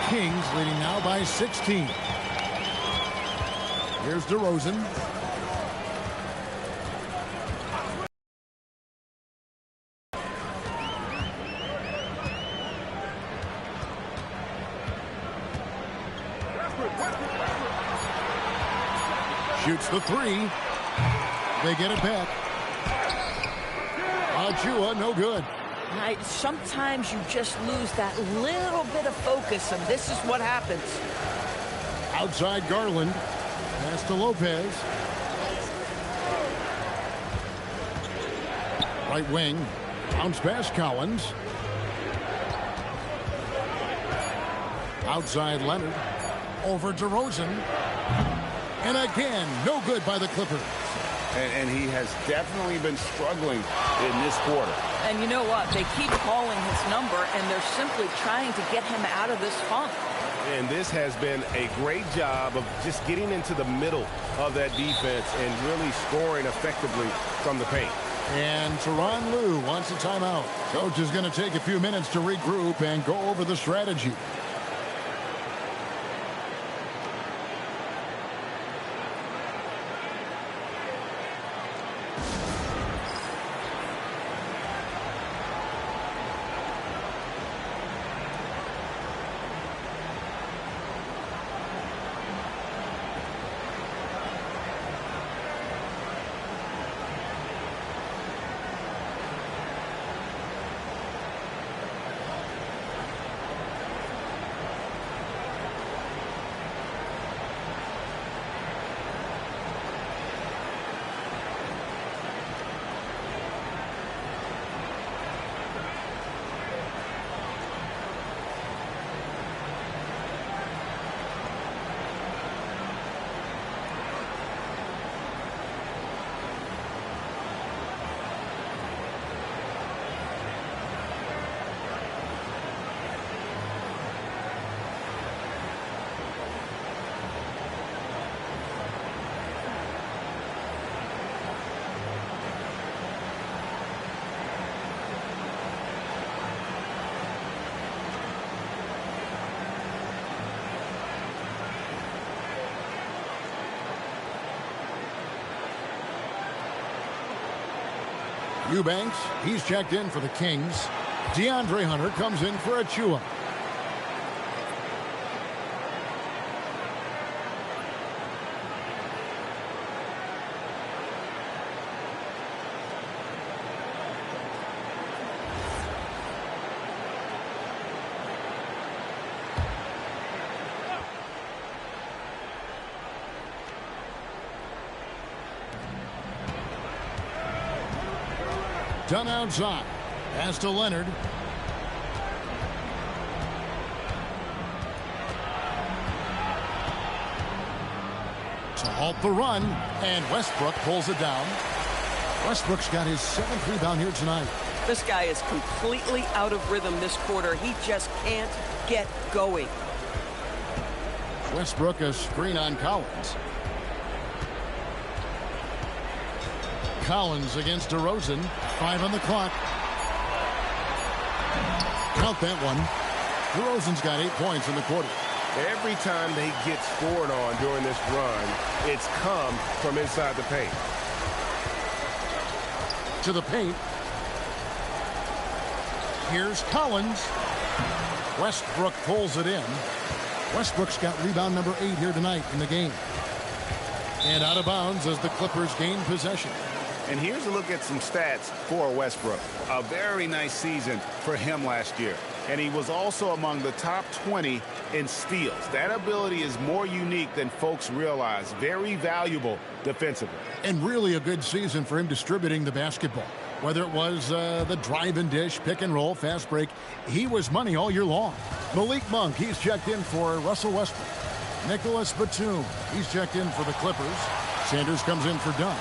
Kings leading now by 16. Here's DeRozan. Shoots the 3. They get it back. Achua, no good. Sometimes you just lose that little bit of focus, and this is what happens. Outside Garland. Pass to Lopez. Right wing. Bounce pass Collins. Outside Leonard. Over DeRozan. And again, no good by the Clippers. And he has definitely been struggling in this quarter. And you know what? They keep calling his number, and they're simply trying to get him out of this funk. And this has been a great job of just getting into the middle of that defense and really scoring effectively from the paint. And Tyronn Lue wants a timeout. Coach is going to take a few minutes to regroup and go over the strategy. Eubanks, he's checked in for the Kings. DeAndre Hunter comes in for Achua. Done outside. Pass to Leonard. To halt the run, and Westbrook pulls it down. Westbrook's got his 7th rebound here tonight. This guy is completely out of rhythm this quarter. He just can't get going. Westbrook a screen on Collins. Collins against DeRozan. 5 on the clock. Count that one. DeRozan's got 8 points in the quarter. Every time they get scored on during this run, it's come from inside the paint. To the paint. Here's Collins. Westbrook pulls it in. Westbrook's got rebound number 8 here tonight in the game. And out of bounds as the Clippers gain possession. And here's a look at some stats for Westbrook. A very nice season for him last year. And he was also among the top 20 in steals. That ability is more unique than folks realize. Very valuable defensively. And really a good season for him distributing the basketball. Whether it was the drive and dish, pick and roll, fast break, he was money all year long. Malik Monk, he's checked in for Russell Westbrook. Nicholas Batum, he's checked in for the Clippers. Sanders comes in for Dunn.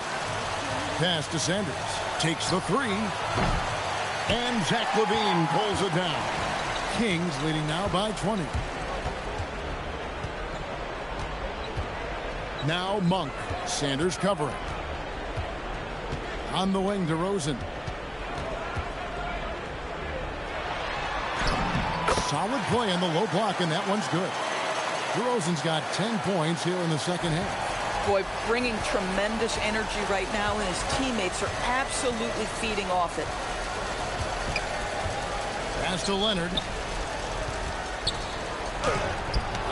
Pass to Sanders. Takes the 3. And Zach LaVine pulls it down. Kings leading now by 20. Now Monk. Sanders covering. On the wing, DeRozan. Solid play on the low block, and that one's good. DeRozan's got 10 points here in the second half. Boy, bringing tremendous energy right now, and his teammates are absolutely feeding off it. Pass to Leonard.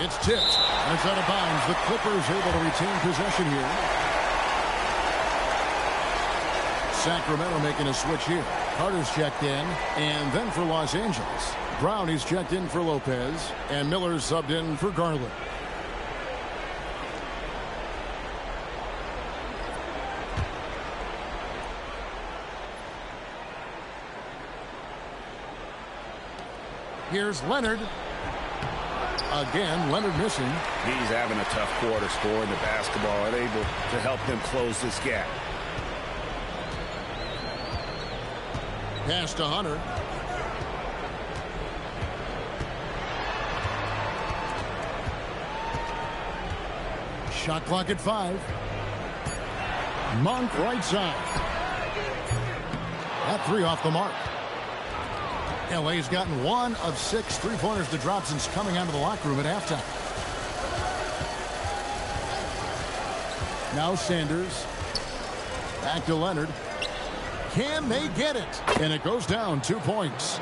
It's tipped. That's out of bounds. The Clippers able to retain possession here. Sacramento making a switch here. Carter's checked in, and then for Los Angeles. Brown is checked in for Lopez, and Miller's subbed in for Garland. Here's Leonard. Again, Leonard missing. He's having a tough quarter scoring the basketball and able to help them close this gap. Pass to Hunter. Shot clock at 5. Monk right side. That 3 off the mark. LA's gotten 1 of 6 3-pointers to drop since coming out of the locker room at halftime. Now Sanders. Back to Leonard. Can they get it? And it goes down 2 points.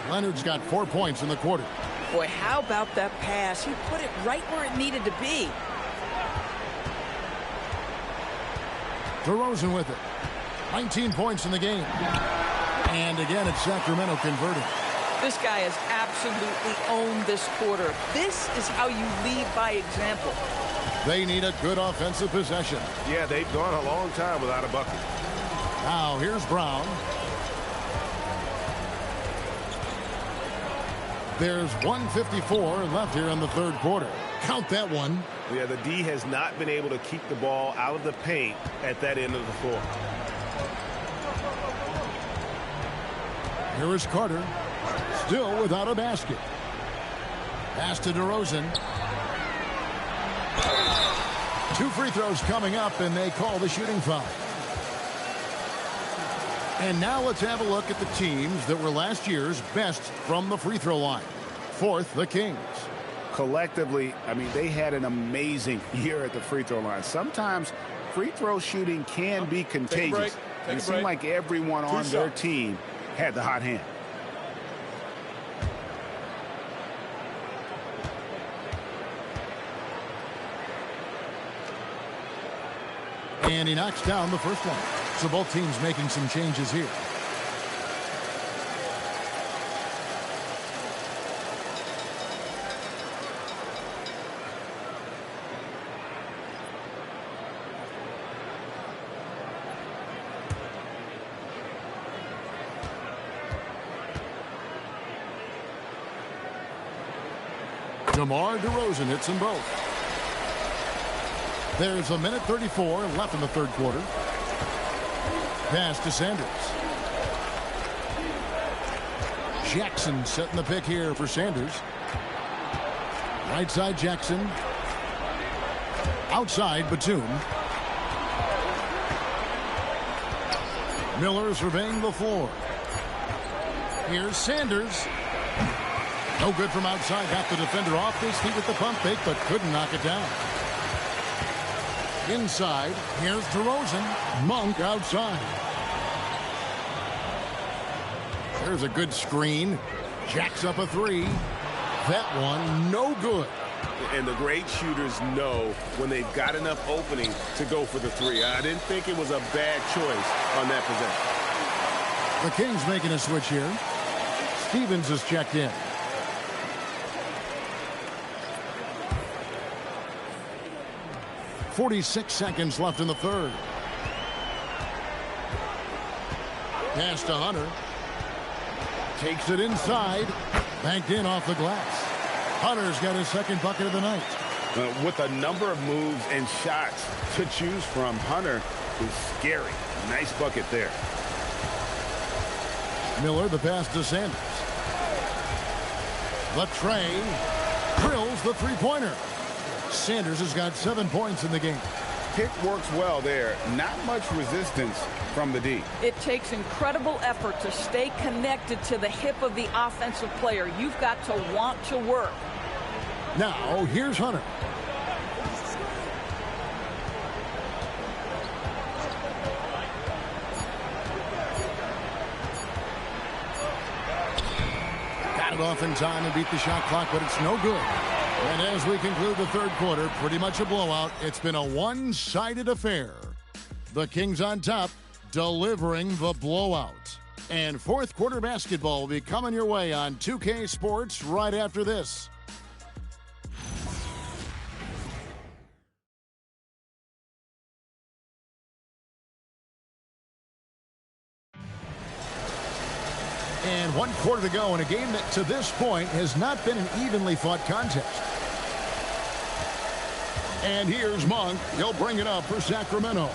Leonard's got 4 points in the quarter. Boy, how about that pass? He put it right where it needed to be. DeRozan with it. 19 points in the game. And again, it's Sacramento converting. This guy has absolutely owned this quarter. This is how you lead by example. They need a good offensive possession. Yeah, they've gone a long time without a bucket. Now, here's Brown. There's 1:54 left here in the third quarter. Count that one. Yeah, the D has not been able to keep the ball out of the paint at that end of the floor. Here is Carter. Still without a basket. Pass to DeRozan. 2 free throws coming up, and they call the shooting foul. And now let's have a look at the teams that were last year's best from the free throw line. Fourth, the Kings. Collectively, I mean, they had an amazing year at the free throw line. Sometimes free throw shooting can be contagious. And it seemed like everyone on their team had the hot hand. And he knocks down the first one. So both teams making some changes here. DeMar DeRozan hits them both. There's a minute 34 left in the third quarter. Pass to Sanders. Jackson setting the pick here for Sanders. Right side Jackson. Outside Batum. Miller surveying the floor. Here's Sanders. No good from outside. Got the defender off his feet with the pump fake, but couldn't knock it down. Inside, here's DeRozan. Monk outside. There's a good screen. Jacks up a three. That one, no good. And the great shooters know when they've got enough opening to go for the three. I didn't think it was a bad choice on that possession. The Kings making a switch here. Stevens is checked in. .46 seconds left in the third. Pass to Hunter. Takes it inside. Banked in off the glass. Hunter's got his second bucket of the night. With a number of moves and shots to choose from, Hunter is scary. Nice bucket there. Miller, the pass to Sanders. The tray drills the three-pointer. Sanders has got 7 points in the game. Pick works well there. Not much resistance from the D. It takes incredible effort to stay connected to the hip of the offensive player. You've got to want to work. Now, here's Hunter. Got it off in time and beat the shot clock, but it's no good. And as we conclude the third quarter, pretty much a blowout. It's been a one-sided affair. The Kings on top, delivering the blowout. And fourth quarter basketball will be coming your way on 2K Sports right after this. And 1 quarter to go in a game that to this point has not been an evenly fought contest. And here's Monk. He'll bring it up for Sacramento.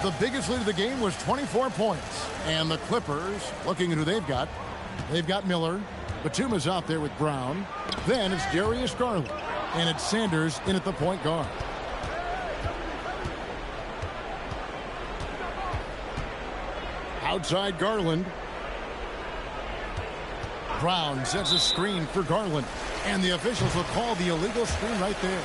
The biggest lead of the game was 24 points. And the Clippers, looking at who they've got Miller. Batum is out there with Brown. Then it's Darius Garland. And it's Sanders in at the point guard. Outside Garland. Brown sets a screen for Garland. And the officials will call the illegal screen right there.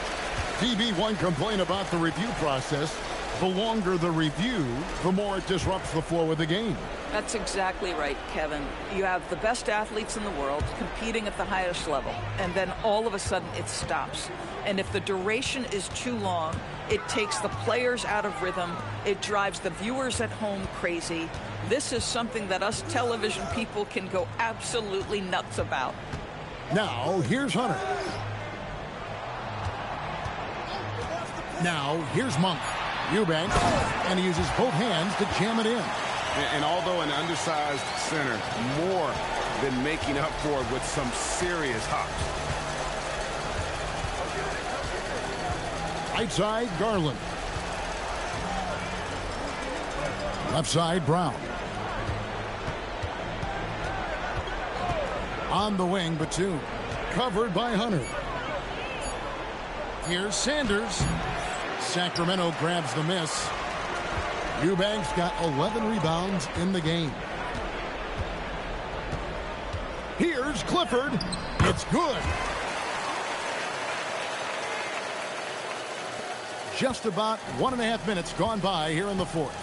DB1 complain about the review process. The longer the review, the more it disrupts the flow of the game. That's exactly right, Kevin. You have the best athletes in the world competing at the highest level, and then all of a sudden it stops. And if the duration is too long, it takes the players out of rhythm. It drives the viewers at home crazy. This is something that us television people can go absolutely nuts about. Now, here's Hunter. Now, here's Monk. Eubanks, and he uses both hands to jam it in. And although an undersized center, more than making up for it with some serious hops. Right side, Garland. Left side, Brown. On the wing, Batum. Covered by Hunter. Here's Sanders. Sacramento grabs the miss. Eubanks got 11 rebounds in the game. Here's Clifford. It's good. Just about 1.5 minutes gone by here in the fourth.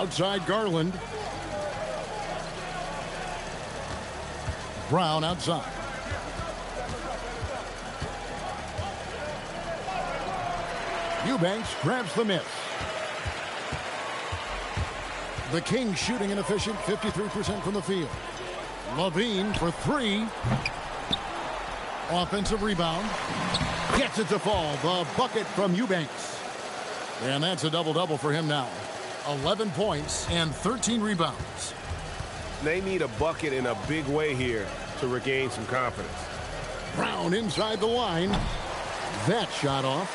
Outside Garland. Brown outside. Eubanks grabs the miss. The Kings shooting inefficient, 53% from the field. Levine for three. Offensive rebound. Gets it to fall. The bucket from Eubanks. And that's a double-double for him now. 11 points and 13 rebounds. They need a bucket in a big way here to regain some confidence. Brown inside the line. That shot off.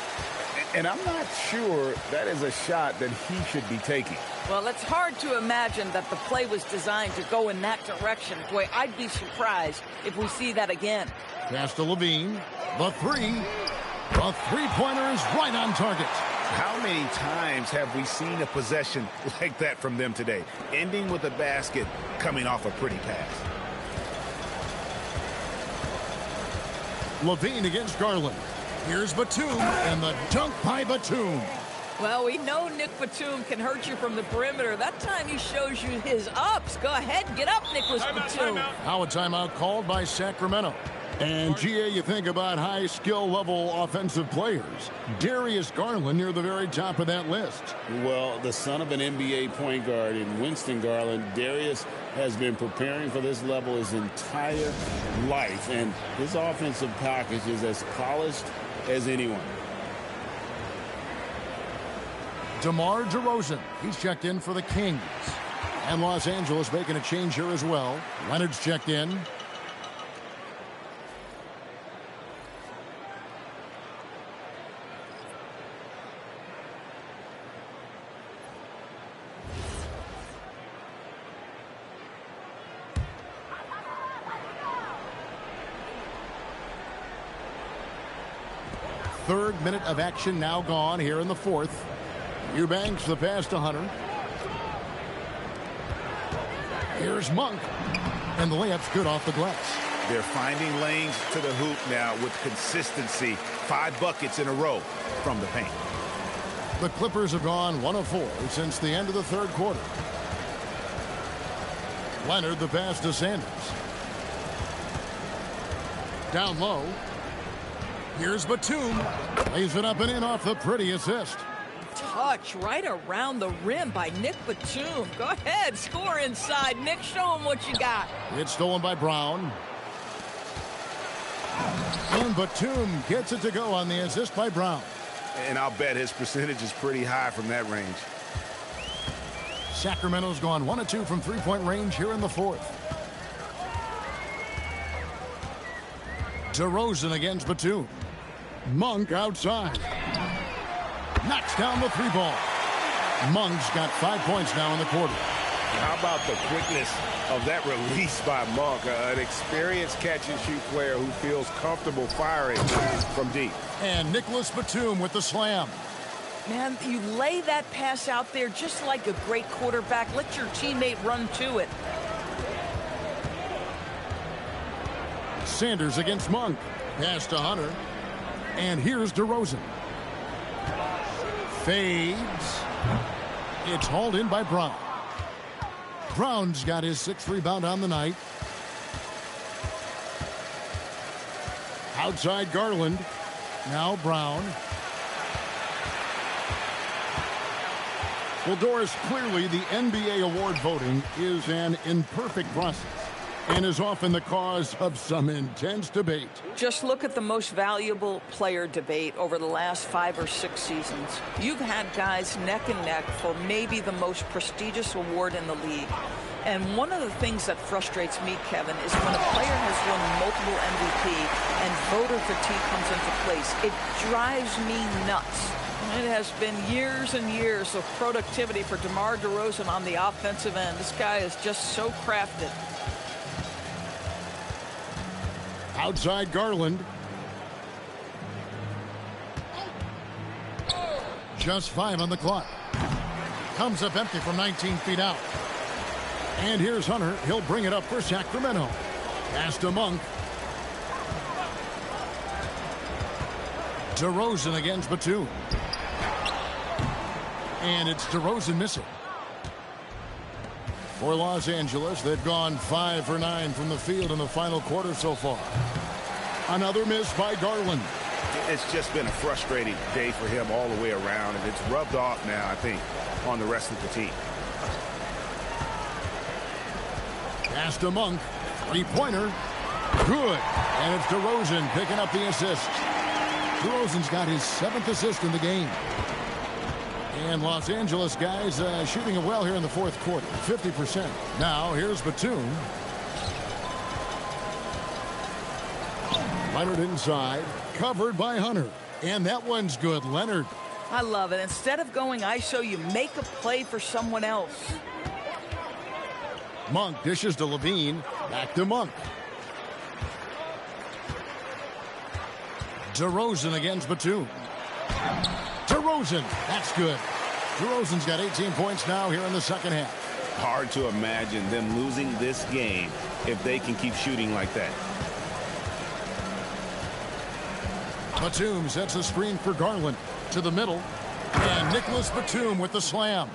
And I'm not sure that is a shot that he should be taking. Well, it's hard to imagine that the play was designed to go in that direction. Boy, I'd be surprised if we see that again. Pass to Levine. The three. The three-pointer is right on target. How many times have we seen a possession like that from them today? Ending with a basket, coming off a pretty pass. Levine against Garland. Here's Batum, and the dunk by Batum. Well, we know Nick Batum can hurt you from the perimeter. That time he shows you his ups. Go ahead, get up, Nicholas Batum. Now a timeout called by Sacramento. And, GA, you think about high skill level offensive players. Darius Garland near the very top of that list. Well, the son of an NBA point guard in Winston Garland, Darius has been preparing for this level his entire life. And his offensive package is as polished as anyone. DeMar DeRozan. He's checked in for the Kings. And Los Angeles making a change here as well. Leonard's checked in. Third minute of action now gone here in the fourth. Eubanks the pass to Hunter. Here's Monk. And the layup's good off the glass. They're finding lanes to the hoop now with consistency. 5 buckets in a row from the paint. The Clippers have gone 1 of 4 since the end of the third quarter. Leonard the pass to Sanders. Down low. Here's Batum. Lays it up and in off the pretty assist. Touch right around the rim by Nick Batum. Go ahead, score inside. Nick, show him what you got. It's stolen by Brown. And Batum gets it to go on the assist by Brown. And I'll bet his percentage is pretty high from that range. Sacramento's gone 1 of 2 from three-point range here in the fourth. DeRozan against Batum. Monk outside. Knocks down the three ball. Monk's got 5 points now in the quarter. How about the quickness of that release by Monk? An experienced catch-and-shoot player who feels comfortable firing from deep. And Nicholas Batum with the slam. Man, you lay that pass out there just like a great quarterback. Let your teammate run to it. Sanders against Monk. Pass to Hunter. And here's DeRozan. Fades. It's hauled in by Brown. Brown's got his 6th rebound on the night. Outside Garland. Now Brown. Well, Doris, clearly the NBA award voting is an imperfect process and is often the cause of some intense debate. Just look at the most valuable player debate over the last 5 or 6 seasons. You've had guys neck and neck for maybe the most prestigious award in the league. And one of the things that frustrates me, Kevin, is when a player has won multiple MVP and voter fatigue comes into place. It drives me nuts. It has been years and years of productivity for DeMar DeRozan on the offensive end. This guy is just so crafted. Outside Garland. Just 5 on the clock. Comes up empty from 19 feet out. And here's Hunter. He'll bring it up for Sacramento. Pass to Monk. DeRozan against Batum. And it's DeRozan missing. For Los Angeles, they've gone 5 for 9 from the field in the final quarter so far. Another miss by Garland. It's just been a frustrating day for him all the way around, and it's rubbed off now, I think, on the rest of the team. Pass to Monk. Three-pointer. Good. And it's DeRozan picking up the assist. DeRozan's got his 7th assist in the game. And Los Angeles guys shooting it well here in the fourth quarter. 50%. Now here's Batum. Leonard inside. Covered by Hunter. And that one's good. Leonard. I love it. Instead of going ISO, you make a play for someone else. Monk dishes to Levine. Back to Monk. DeRozan against Batum. DeRozan. That's good. DeRozan's got 18 points now here in the second half. Hard to imagine them losing this game if they can keep shooting like that. Batum sets a screen for Garland to the middle. And Nicholas Batum with the slam.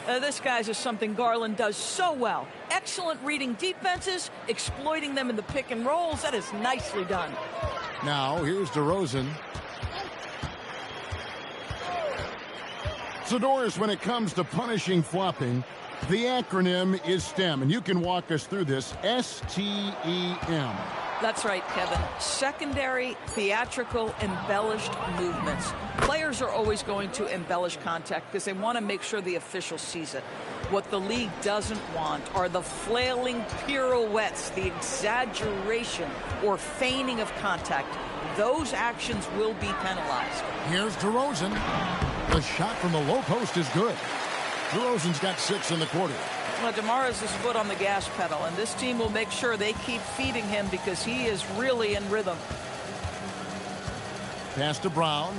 This, guys, is something Garland does so well. Excellent reading defenses, exploiting them in the pick and rolls. That is nicely done. Now, here's DeRozan. So, Doris, when it comes to punishing flopping, the acronym is STEM, and you can walk us through this. STEM. That's right, Kevin. Secondary, theatrical, embellished movements. Players are always going to embellish contact because they want to make sure the official sees it. What the league doesn't want are the flailing pirouettes, the exaggeration or feigning of contact. Those actions will be penalized. Here's DeRozan. The shot from the low post is good. DeRozan's got 6 in the quarter. Well, DeMar has his foot on the gas pedal, and this team will make sure they keep feeding him because he is really in rhythm. Pass to Brown.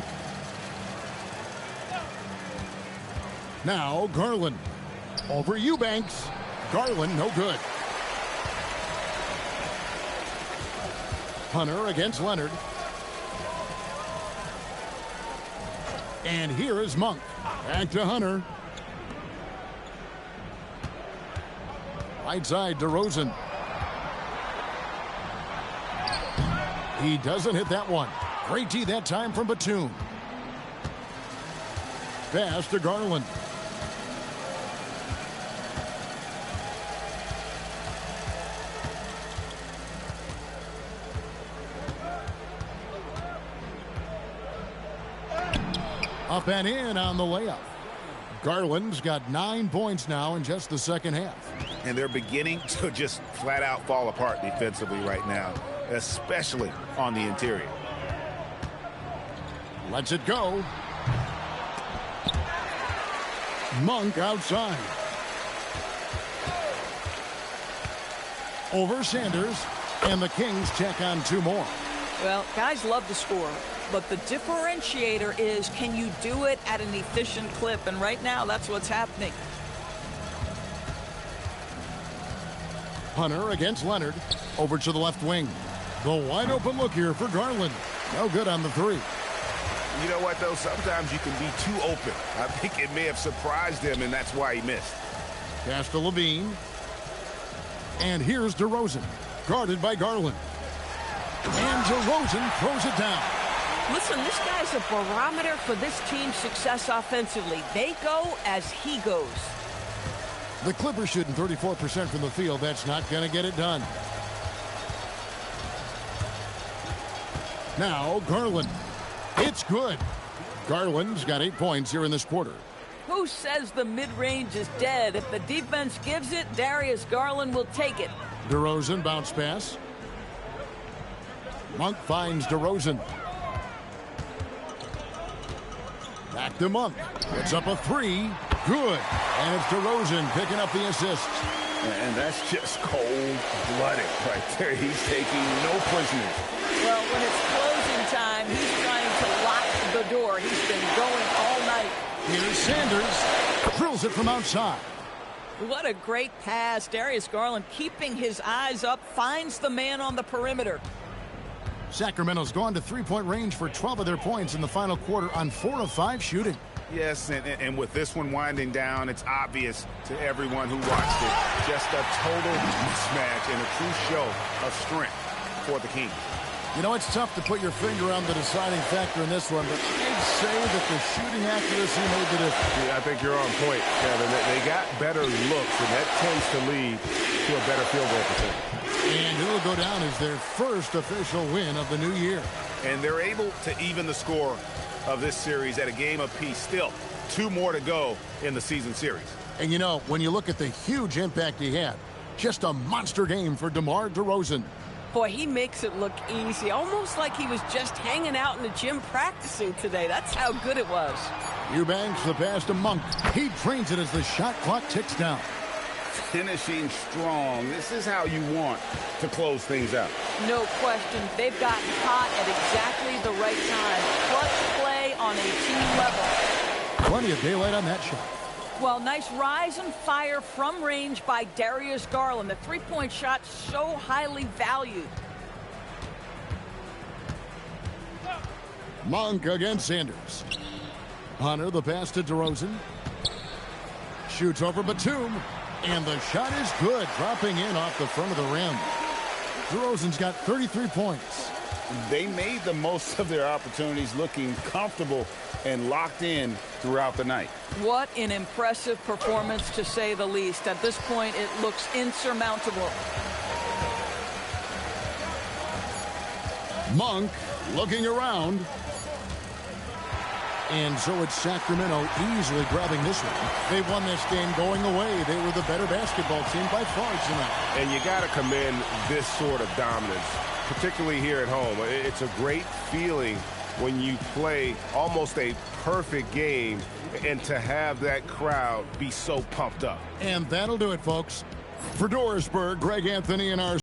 Now Garland. Over Eubanks. Garland, no good. Hunter against Leonard. And here is Monk. Back to Hunter. Right side, DeRozan. He doesn't hit that one. Great D that time from Batum. Pass to Garland. Up and in on the layup. Garland's got 9 points now in just the second half. And they're beginning to just flat out fall apart defensively right now, especially on the interior. Lets it go. Monk outside. Over Sanders, and the Kings check on 2 more. Well, guys love to score, but the differentiator is, can you do it at an efficient clip? And right now, that's what's happening. Hunter against Leonard. Over to the left wing. The wide open look here for Garland. No good on the 3. You know what, though? Sometimes you can be too open. I think it may have surprised him, and that's why he missed. Pass to Levine. And here's DeRozan. Guarded by Garland. And DeRozan throws it down. Listen, this guy's a barometer for this team's success offensively. They go as he goes. The Clippers shooting 34% from the field. That's not going to get it done. Now Garland. It's good. Garland's got 8 points here in this quarter. Who says the mid-range is dead? If the defense gives it, Darius Garland will take it. DeRozan bounce pass. Monk finds DeRozan. Back to Monk. It's up a 3. Good. And it's DeRozan picking up the assist. And that's just cold-blooded right there. He's taking no prisoners. Well, when it's closing time, he's trying to lock the door. He's been going all night. Here's Sanders. Drills it from outside. What a great pass. Darius Garland keeping his eyes up, finds the man on the perimeter. Sacramento's gone to 3-point range for 12 of their points in the final quarter on 4 of 5 shooting. Yes, and with this one winding down, it's obvious to everyone who watched it. Just a total mismatch and a true show of strength for the Kings. You know, it's tough to put your finger on the deciding factor in this one, but I'd say that the shooting accuracy made the difference. Yeah, I think you're on point, Kevin. They got better looks, and that tends to lead to a better field goal percentage. And it'll go down as their first official win of the new year. And they're able to even the score of this series at a game apiece. Still, 2 more to go in the season series. And you know, when you look at the huge impact he had, just a monster game for DeMar DeRozan. Boy, he makes it look easy, almost like he was just hanging out in the gym practicing today. That's how good it was. Eubanks the pass to Monk. He drains it as the shot clock ticks down. Finishing strong. This is how you want to close things out. No question. They've gotten hot at exactly the right time. Clutch play on a team level. Plenty of daylight on that shot. Well, nice rise and fire from range by Darius Garland. The three-point shot so highly valued. Monk against Sanders. Hunter the pass to DeRozan. Shoots over Batum. And the shot is good, dropping in off the front of the rim. DeRozan's got 33 points. They made the most of their opportunities, looking comfortable and locked in throughout the night. What an impressive performance, to say the least. At this point, it looks insurmountable. Monk looking around. And so it's Sacramento easily grabbing this one. They won this game going away. They were the better basketball team by far tonight. And you got to commend this sort of dominance, particularly here at home. It's a great feeling when you play almost a perfect game and to have that crowd be so pumped up. And that'll do it, folks. For Dorisburg, Greg Anthony and our